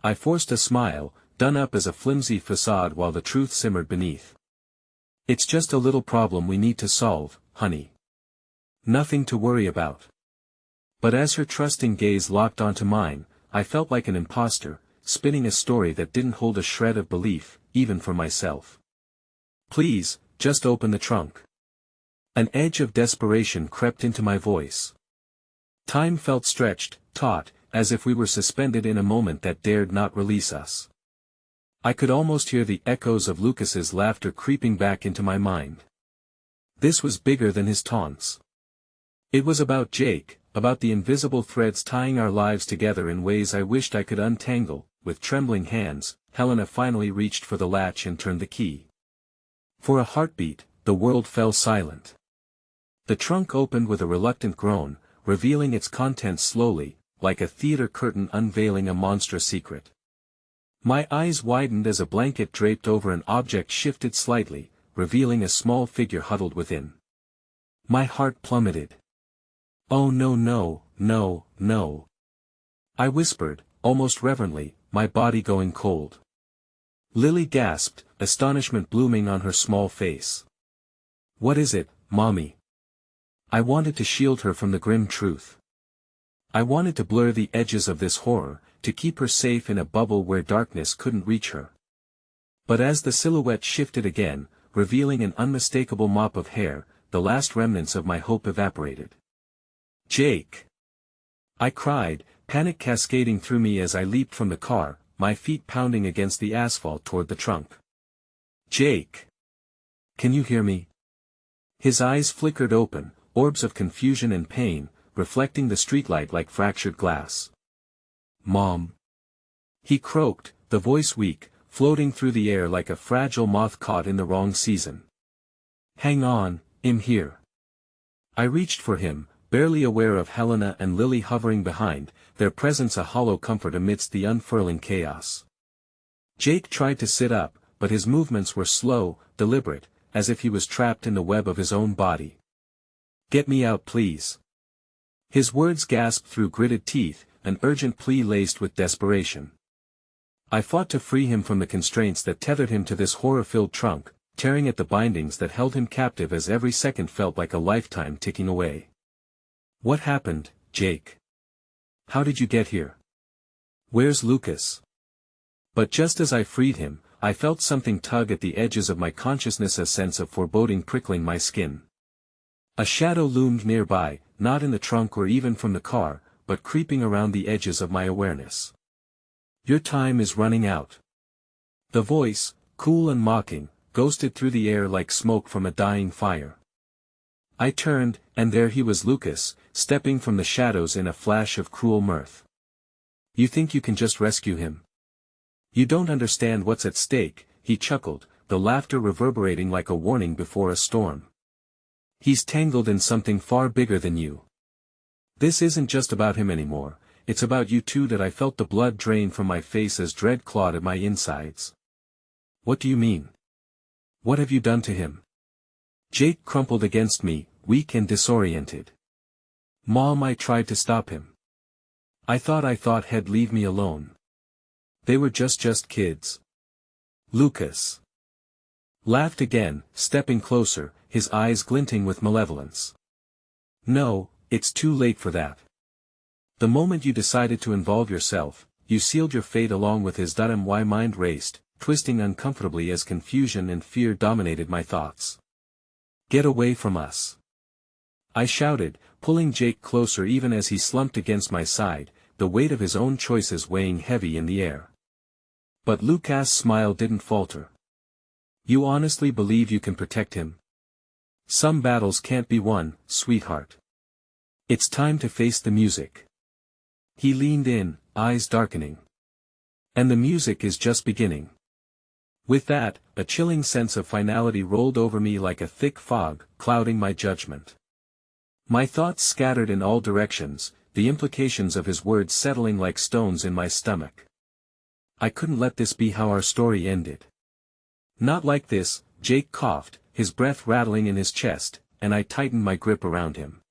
I forced a smile, done up as a flimsy facade while the truth simmered beneath. It's just a little problem we need to solve, honey. Nothing to worry about. But as her trusting gaze locked onto mine, I felt like an imposter, spinning a story that didn't hold a shred of belief, even for myself. Please, just open the trunk. An edge of desperation crept into my voice. Time felt stretched, taut, as if we were suspended in a moment that dared not release us. I could almost hear the echoes of Lucas's laughter creeping back into my mind. This was bigger than his taunts. It was about Jake, about the invisible threads tying our lives together in ways I wished I could untangle. With trembling hands, Helena finally reached for the latch and turned the key. For a heartbeat, the world fell silent. The trunk opened with a reluctant groan, revealing its contents slowly, like a theater curtain unveiling a monstrous secret. My eyes widened as a blanket draped over an object shifted slightly, revealing a small figure huddled within. My heart plummeted. "Oh no no, no, no," I whispered, almost reverently, my body going cold. Lily gasped, astonishment blooming on her small face. "What is it, Mommy?" I wanted to shield her from the grim truth. I wanted to blur the edges of this horror, to keep her safe in a bubble where darkness couldn't reach her. But as the silhouette shifted again, revealing an unmistakable mop of hair, the last remnants of my hope evaporated. "Jake!" I cried, panic cascading through me as I leaped from the car, my feet pounding against the asphalt toward the trunk. "Jake! Can you hear me?" His eyes flickered open, orbs of confusion and pain, reflecting the streetlight like fractured glass. "Mom!" he croaked, the voice weak, floating through the air like a fragile moth caught in the wrong season. "Hang on, I'm here." I reached for him, barely aware of Helena and Lily hovering behind, their presence a hollow comfort amidst the unfurling chaos. Jake tried to sit up, but his movements were slow, deliberate, as if he was trapped in the web of his own body. "Get me out please." His words gasped through gritted teeth, an urgent plea laced with desperation. I fought to free him from the constraints that tethered him to this horror-filled trunk, tearing at the bindings that held him captive as every second felt like a lifetime ticking away. "What happened, Jake? How did you get here? Where's Lucas?" But just as I freed him, I felt something tug at the edges of my consciousness, a sense of foreboding prickling my skin. A shadow loomed nearby, not in the trunk or even from the car, but creeping around the edges of my awareness. "Your time is running out." The voice, cool and mocking, ghosted through the air like smoke from a dying fire. I turned, and there he was, Lucas, stepping from the shadows in a flash of cruel mirth. "You think you can just rescue him? You don't understand what's at stake," he chuckled, the laughter reverberating like a warning before a storm. "He's tangled in something far bigger than you. This isn't just about him anymore, it's about you too." That I felt the blood drain from my face as dread clawed at my insides. "What do you mean? What have you done to him?" Jake crumpled against me, weak and disoriented. "Mom, I tried to stop him. I thought he'd leave me alone. They were just kids." Lucas laughed again, stepping closer, his eyes glinting with malevolence. "No, it's too late for that. The moment you decided to involve yourself, you sealed your fate along with his. My mind raced, twisting uncomfortably as confusion and fear dominated my thoughts. "Get away from us!" I shouted, pulling Jake closer even as he slumped against my side, the weight of his own choices weighing heavy in the air. But Lucas' smile didn't falter. "You honestly believe you can protect him? Some battles can't be won, sweetheart. It's time to face the music." He leaned in, eyes darkening. "And the music is just beginning." With that, a chilling sense of finality rolled over me like a thick fog, clouding my judgment. My thoughts scattered in all directions, the implications of his words settling like stones in my stomach. I couldn't let this be how our story ended. "Not like this," Jake coughed, his breath rattling in his chest, and I tightened my grip around him.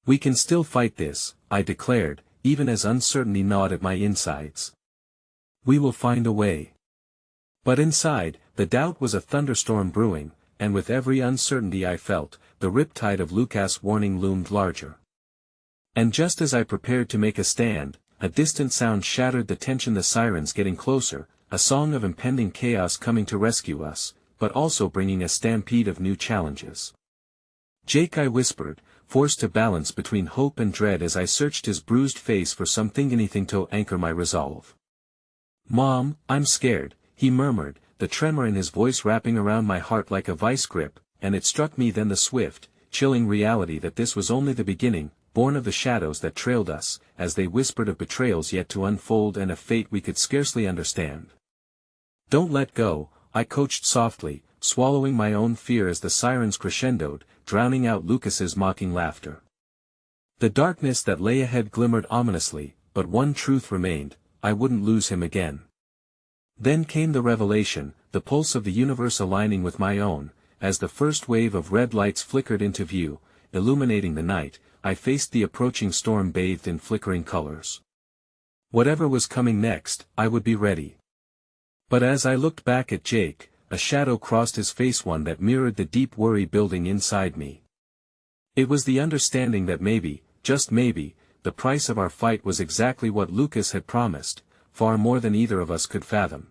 "We can still fight this," I declared, even as uncertainty gnawed at my insides. We will find a way. But inside, the doubt was a thunderstorm brewing, and with every uncertainty I felt, the riptide of Lucas' warning loomed larger. And just as I prepared to make a stand, a distant sound shattered the tension, the sirens getting closer, a song of impending chaos coming to rescue us, but also bringing a stampede of new challenges. "Jake," I whispered, forced to balance between hope and dread as I searched his bruised face for anything to anchor my resolve. "Mom, I'm scared," he murmured, the tremor in his voice wrapping around my heart like a vice grip, and it struck me then the swift, chilling reality that this was only the beginning, born of the shadows that trailed us, as they whispered of betrayals yet to unfold and a fate we could scarcely understand. "Don't let go," I coached softly, swallowing my own fear as the sirens crescendoed, drowning out Lucas's mocking laughter. The darkness that lay ahead glimmered ominously, but one truth remained: I wouldn't lose him again. Then came the revelation, the pulse of the universe aligning with my own, as the first wave of red lights flickered into view, illuminating the night. I faced the approaching storm bathed in flickering colors. Whatever was coming next, I would be ready. But as I looked back at Jake, a shadow crossed his face, one that mirrored the deep worry building inside me. It was the understanding that maybe, just maybe, the price of our fight was exactly what Lucas had promised, far more than either of us could fathom.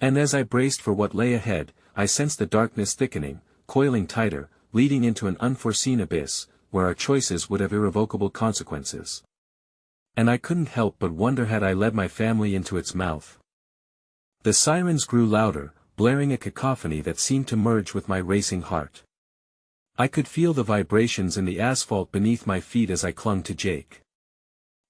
And as I braced for what lay ahead, I sensed the darkness thickening, coiling tighter, leading into an unforeseen abyss, where our choices would have irrevocable consequences. And I couldn't help but wonder, had I led my family into its mouth? The sirens grew louder, blaring a cacophony that seemed to merge with my racing heart. I could feel the vibrations in the asphalt beneath my feet as I clung to Jake.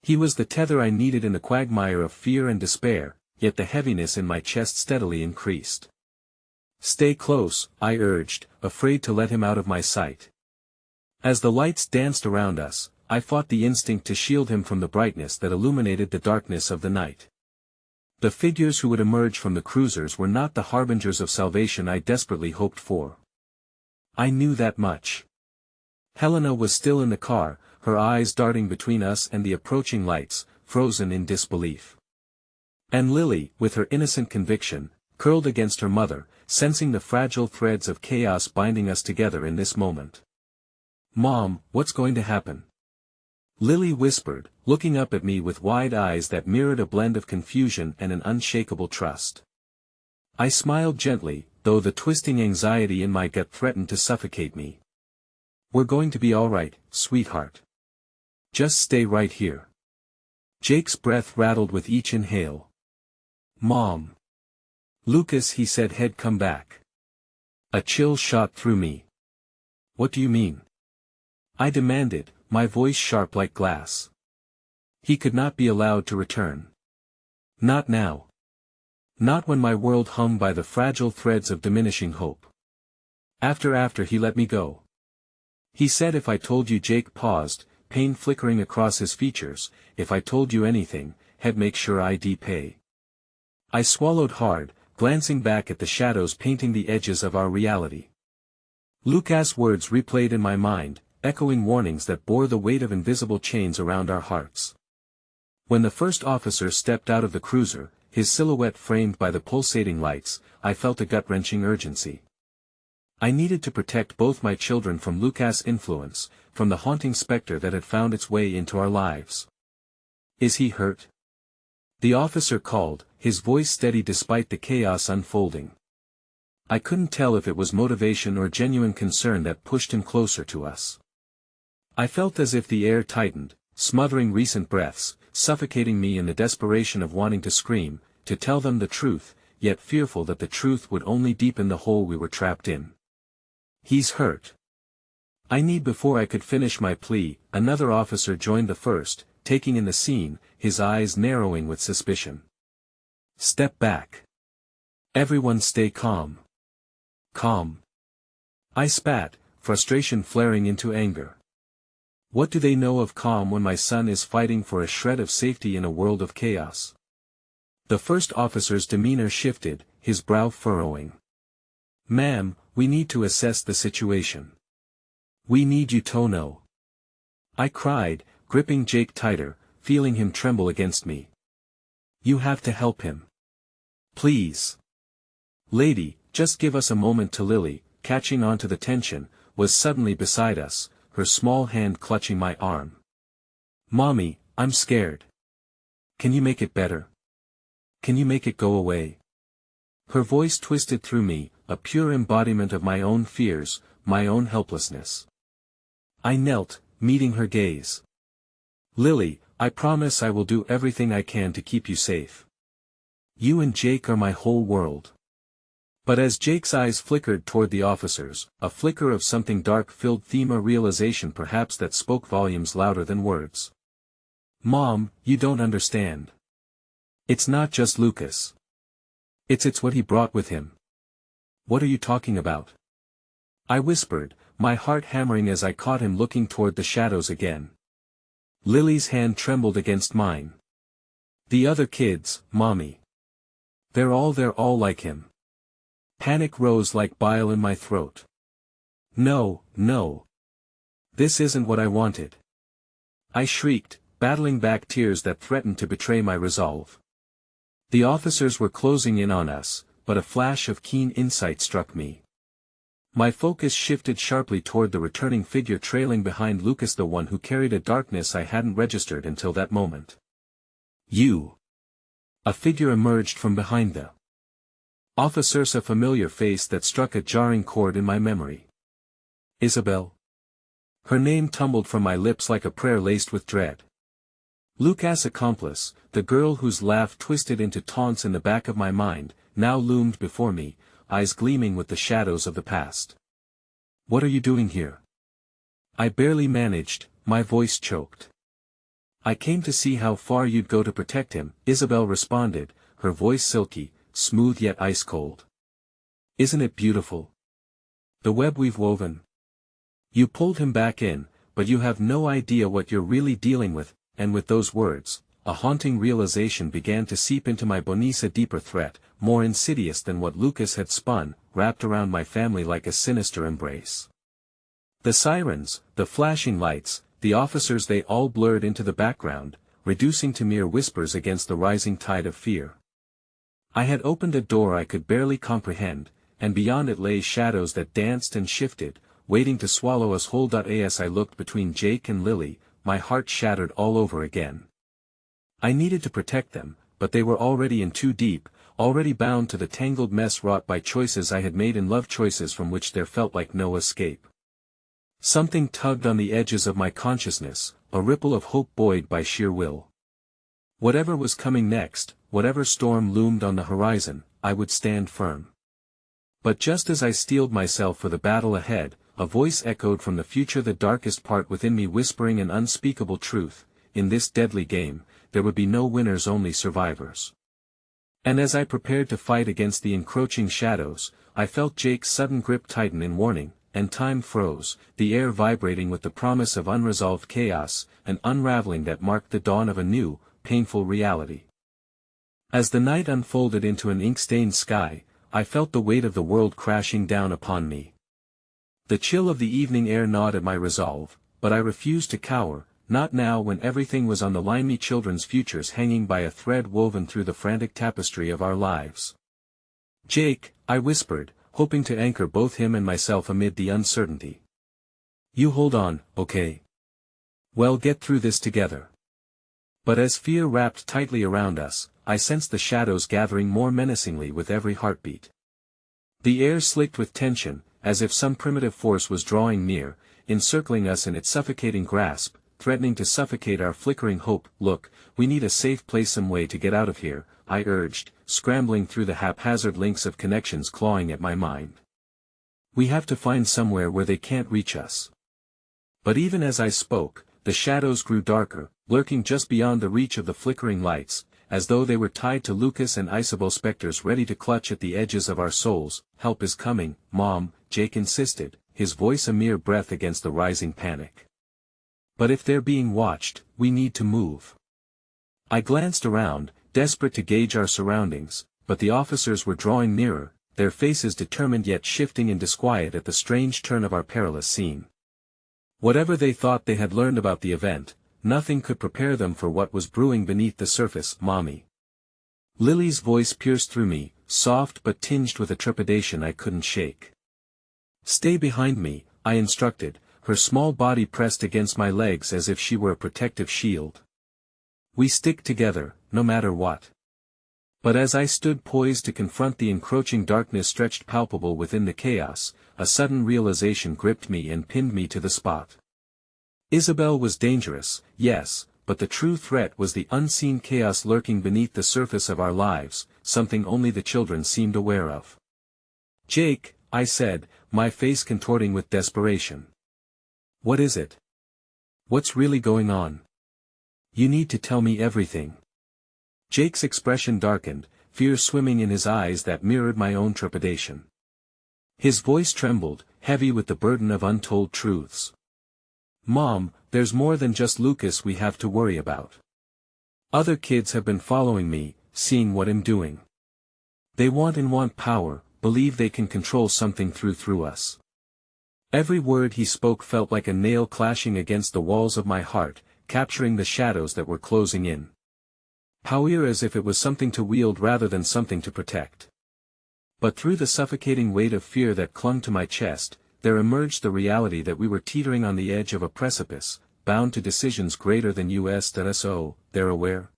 He was the tether I needed in the quagmire of fear and despair, yet the heaviness in my chest steadily increased. "Stay close," I urged, afraid to let him out of my sight. As the lights danced around us, I fought the instinct to shield him from the brightness that illuminated the darkness of the night. The figures who would emerge from the cruisers were not the harbingers of salvation I desperately hoped for. I knew that much. Helena was still in the car, her eyes darting between us and the approaching lights, frozen in disbelief. And Lily, with her innocent conviction, curled against her mother, sensing the fragile threads of chaos binding us together in this moment. "Mom, what's going to happen?" Lily whispered, looking up at me with wide eyes that mirrored a blend of confusion and an unshakable trust. I smiled gently, though the twisting anxiety in my gut threatened to suffocate me. "We're going to be all right, sweetheart. Just stay right here." Jake's breath rattled with each inhale. "Mom." "Lucas," he said, head come back. A chill shot through me. "What do you mean?" I demanded, my voice sharp like glass. "He could not be allowed to return. Not now. Not when my world hung by the fragile threads of diminishing hope. After he let me go. He said if I told you." Jake paused, pain flickering across his features. "If I told you anything, he'd make sure I'd pay." I swallowed hard, glancing back at the shadows painting the edges of our reality. Lucas' words replayed in my mind, echoing warnings that bore the weight of invisible chains around our hearts. When the first officer stepped out of the cruiser, his silhouette framed by the pulsating lights, I felt a gut-wrenching urgency. I needed to protect both my children from Lucas' influence, from the haunting specter that had found its way into our lives. "Is he hurt?" the officer called, his voice steady despite the chaos unfolding. I couldn't tell if it was motivation or genuine concern that pushed him closer to us. I felt as if the air tightened, smothering recent breaths, suffocating me in the desperation of wanting to scream, to tell them the truth, yet fearful that the truth would only deepen the hole we were trapped in. "He's hurt." I need. Before I could finish my plea, another officer joined the first, taking in the scene, his eyes narrowing with suspicion. "Step back. Everyone stay calm." "Calm." I spat, frustration flaring into anger. What do they know of calm when my son is fighting for a shred of safety in a world of chaos? The first officer's demeanor shifted, his brow furrowing. "Ma'am, we need to assess the situation. We need you to know." I cried, gripping Jake tighter, feeling him tremble against me. You have to help him. Please. Lady, just give us a moment to Lily, catching on to the tension, was suddenly beside us, her small hand clutching my arm. Mommy, I'm scared. Can you make it better? Can you make it go away? Her voice twisted through me, a pure embodiment of my own fears, my own helplessness. I knelt, meeting her gaze. Lily, I promise I will do everything I can to keep you safe. You and Jake are my whole world. But as Jake's eyes flickered toward the officers, a flicker of something dark filled them, a realization perhaps that spoke volumes louder than words. Mom, you don't understand. It's not just Lucas. It's what he brought with him. What are you talking about? I whispered, my heart hammering as I caught him looking toward the shadows again. Lily's hand trembled against mine. The other kids, Mommy. They're all like him. Panic rose like bile in my throat. No, no. This isn't what I wanted. I shrieked, battling back tears that threatened to betray my resolve. The officers were closing in on us, but a flash of keen insight struck me. My focus shifted sharply toward the returning figure trailing behind Lucas, the one who carried a darkness I hadn't registered until that moment. You. A figure emerged from behind the officers, a familiar face that struck a jarring chord in my memory. Isabel. Her name tumbled from my lips like a prayer laced with dread. Lucas' accomplice, the girl whose laugh twisted into taunts in the back of my mind, now loomed before me, eyes gleaming with the shadows of the past. What are you doing here? I barely managed, my voice choked. I came to see how far you'd go to protect him, Isabel responded, her voice silky, smooth yet ice-cold. Isn't it beautiful? The web we've woven. You pulled him back in, but you have no idea what you're really dealing with. And with those words, a haunting realization began to seep into my bonise, a deeper threat, more insidious than what Lucas had spun, wrapped around my family like a sinister embrace. The sirens, the flashing lights, the officers, they all blurred into the background, reducing to mere whispers against the rising tide of fear. I had opened a door I could barely comprehend, and beyond it lay shadows that danced and shifted, waiting to swallow us whole. As I looked between Jake and Lily, my heart shattered all over again. I needed to protect them, but they were already in too deep, already bound to the tangled mess wrought by choices I had made in love, choices from which there felt like no escape. Something tugged on the edges of my consciousness, a ripple of hope buoyed by sheer will. Whatever was coming next, whatever storm loomed on the horizon, I would stand firm. But just as I steeled myself for the battle ahead, a voice echoed from the future, the darkest part within me whispering an unspeakable truth: in this deadly game, there would be no winners, only survivors. And as I prepared to fight against the encroaching shadows, I felt Jake's sudden grip tighten in warning, and time froze, the air vibrating with the promise of unresolved chaos, an unraveling that marked the dawn of a new, painful reality. As the night unfolded into an ink-stained sky, I felt the weight of the world crashing down upon me. The chill of the evening air gnawed at my resolve, but I refused to cower, not now when everything was on the line, me children's futures hanging by a thread woven through the frantic tapestry of our lives. Jake, I whispered, hoping to anchor both him and myself amid the uncertainty. You hold on, okay? We'll get through this together. But as fear wrapped tightly around us, I sensed the shadows gathering more menacingly with every heartbeat. The air slicked with tension, as if some primitive force was drawing near, encircling us in its suffocating grasp, threatening to suffocate our flickering hope. Look, we need a safe place, some way to get out of here, I urged, scrambling through the haphazard links of connections clawing at my mind. We have to find somewhere where they can't reach us. But even as I spoke, the shadows grew darker, lurking just beyond the reach of the flickering lights, as though they were tied to Lucas and Isabel, specters ready to clutch at the edges of our souls. Help is coming, Mom, Jake insisted, his voice a mere breath against the rising panic. But if they're being watched, we need to move. I glanced around, desperate to gauge our surroundings, but the officers were drawing nearer, their faces determined yet shifting in disquiet at the strange turn of our perilous scene. Whatever they thought they had learned about the event, nothing could prepare them for what was brewing beneath the surface. Mommy. Lily's voice pierced through me, soft but tinged with a trepidation I couldn't shake. "Stay behind me," I instructed, her small body pressed against my legs as if she were a protective shield. "We stick together, no matter what." But as I stood poised to confront the encroaching darkness stretched palpable within the chaos, a sudden realization gripped me and pinned me to the spot. Isabel was dangerous, yes, but the true threat was the unseen chaos lurking beneath the surface of our lives, something only the children seemed aware of. "Jake," I said, my face contorting with desperation. "What is it? What's really going on? You need to tell me everything." Jake's expression darkened, fear swimming in his eyes that mirrored my own trepidation. His voice trembled, heavy with the burden of untold truths. "Mom, there's more than just Lucas we have to worry about. Other kids have been following me, seeing what I'm doing. They want power, believe they can control something through us." Every word he spoke felt like a nail clashing against the walls of my heart, capturing the shadows that were closing in. Power as if it was something to wield rather than something to protect. But through the suffocating weight of fear that clung to my chest, there emerged the reality that we were teetering on the edge of a precipice, bound to decisions greater than us. They're aware?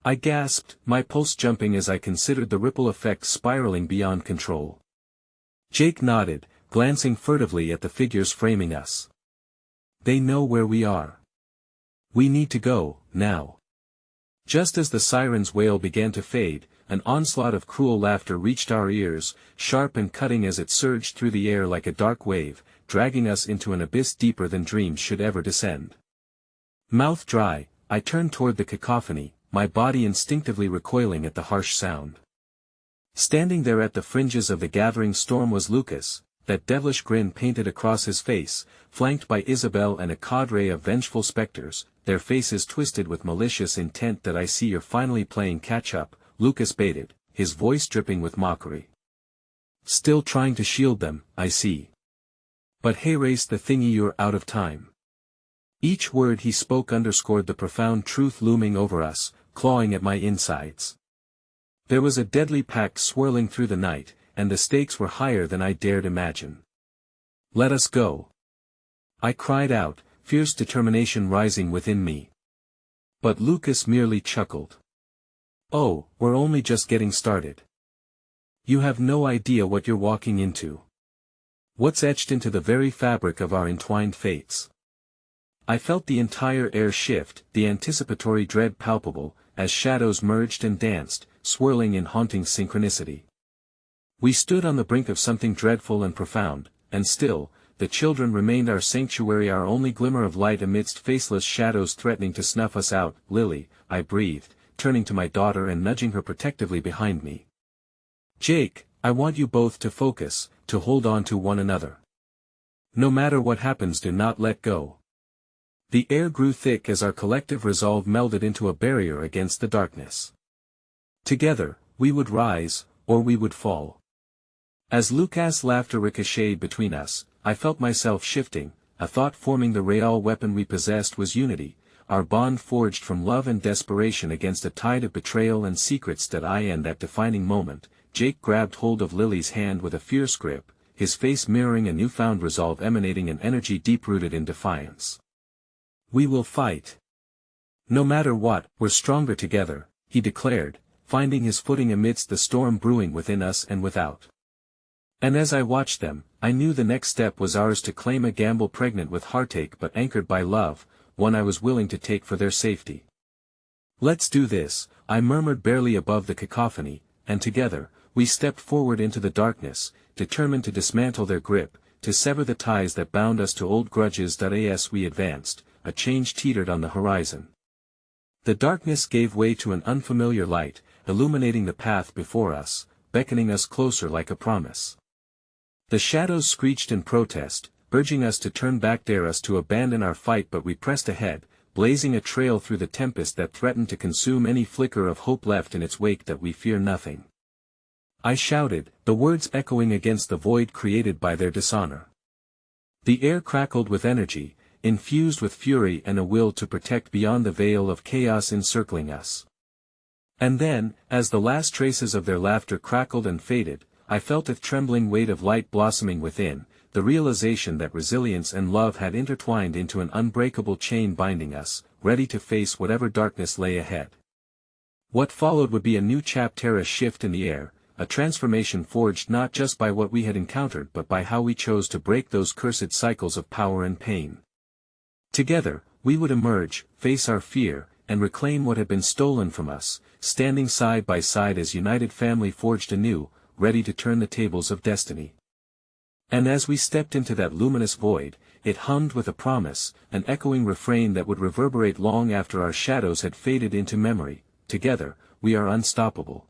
I gasped, my pulse jumping as I considered the ripple effects spiraling beyond control. Jake nodded, glancing furtively at the figures framing us. "They know where we are. We need to go, now." Just as the siren's wail began to fade, an onslaught of cruel laughter reached our ears, sharp and cutting as it surged through the air like a dark wave, dragging us into an abyss deeper than dreams should ever descend. Mouth dry, I turned toward the cacophony, my body instinctively recoiling at the harsh sound. Standing there at the fringes of the gathering storm was Lucas, that devilish grin painted across his face, flanked by Isabel and a cadre of vengeful specters, their faces twisted with malicious intent. "That I see you're finally playing catch-up," Lucas baited, his voice dripping with mockery. "Still trying to shield them, I see. But hey, race the thingy, you're out of time." Each word he spoke underscored the profound truth looming over us, clawing at my insides. There was a deadly pact swirling through the night, and the stakes were higher than I dared imagine. "Let us go," I cried out, fierce determination rising within me. But Lucas merely chuckled. "Oh, we're only just getting started. You have no idea what you're walking into. What's etched into the very fabric of our entwined fates." I felt the entire air shift, the anticipatory dread palpable, as shadows merged and danced, swirling in haunting synchronicity. We stood on the brink of something dreadful and profound, and still, the children remained our sanctuary, our only glimmer of light amidst faceless shadows threatening to snuff us out. "Lily," I breathed, turning to my daughter and nudging her protectively behind me. "Jake, I want you both to focus, to hold on to one another. No matter what happens, do not let go." The air grew thick as our collective resolve melded into a barrier against the darkness. Together, we would rise, or we would fall. As Lucas' laughter ricocheted between us, I felt myself shifting, a thought forming. The real weapon we possessed was unity, our bond forged from love and desperation against a tide of betrayal and secrets. In that defining moment, Jake grabbed hold of Lily's hand with a fierce grip, his face mirroring a newfound resolve emanating an energy deep-rooted in defiance. "We will fight. No matter what, we're stronger together," he declared, finding his footing amidst the storm brewing within us and without. And as I watched them, I knew the next step was ours, to claim a gamble pregnant with heartache but anchored by love, one I was willing to take for their safety. "Let's do this," I murmured barely above the cacophony, and together, we stepped forward into the darkness, determined to dismantle their grip, to sever the ties that bound us to old grudges. As we advanced, a change teetered on the horizon. The darkness gave way to an unfamiliar light, illuminating the path before us, beckoning us closer like a promise. The shadows screeched in protest, urging us to turn back, dare us to abandon our fight, but we pressed ahead, blazing a trail through the tempest that threatened to consume any flicker of hope left in its wake. "That we fear nothing," I shouted, the words echoing against the void created by their dishonor. The air crackled with energy, infused with fury and a will to protect beyond the veil of chaos encircling us. And then, as the last traces of their laughter crackled and faded, I felt a trembling weight of light blossoming within, the realization that resilience and love had intertwined into an unbreakable chain binding us, ready to face whatever darkness lay ahead. What followed would be a new chapter, a shift in the air, a transformation forged not just by what we had encountered but by how we chose to break those cursed cycles of power and pain. Together, we would emerge, face our fear, and reclaim what had been stolen from us, standing side by side as united family forged anew, ready to turn the tables of destiny. And as we stepped into that luminous void, it hummed with a promise, an echoing refrain that would reverberate long after our shadows had faded into memory: together, we are unstoppable.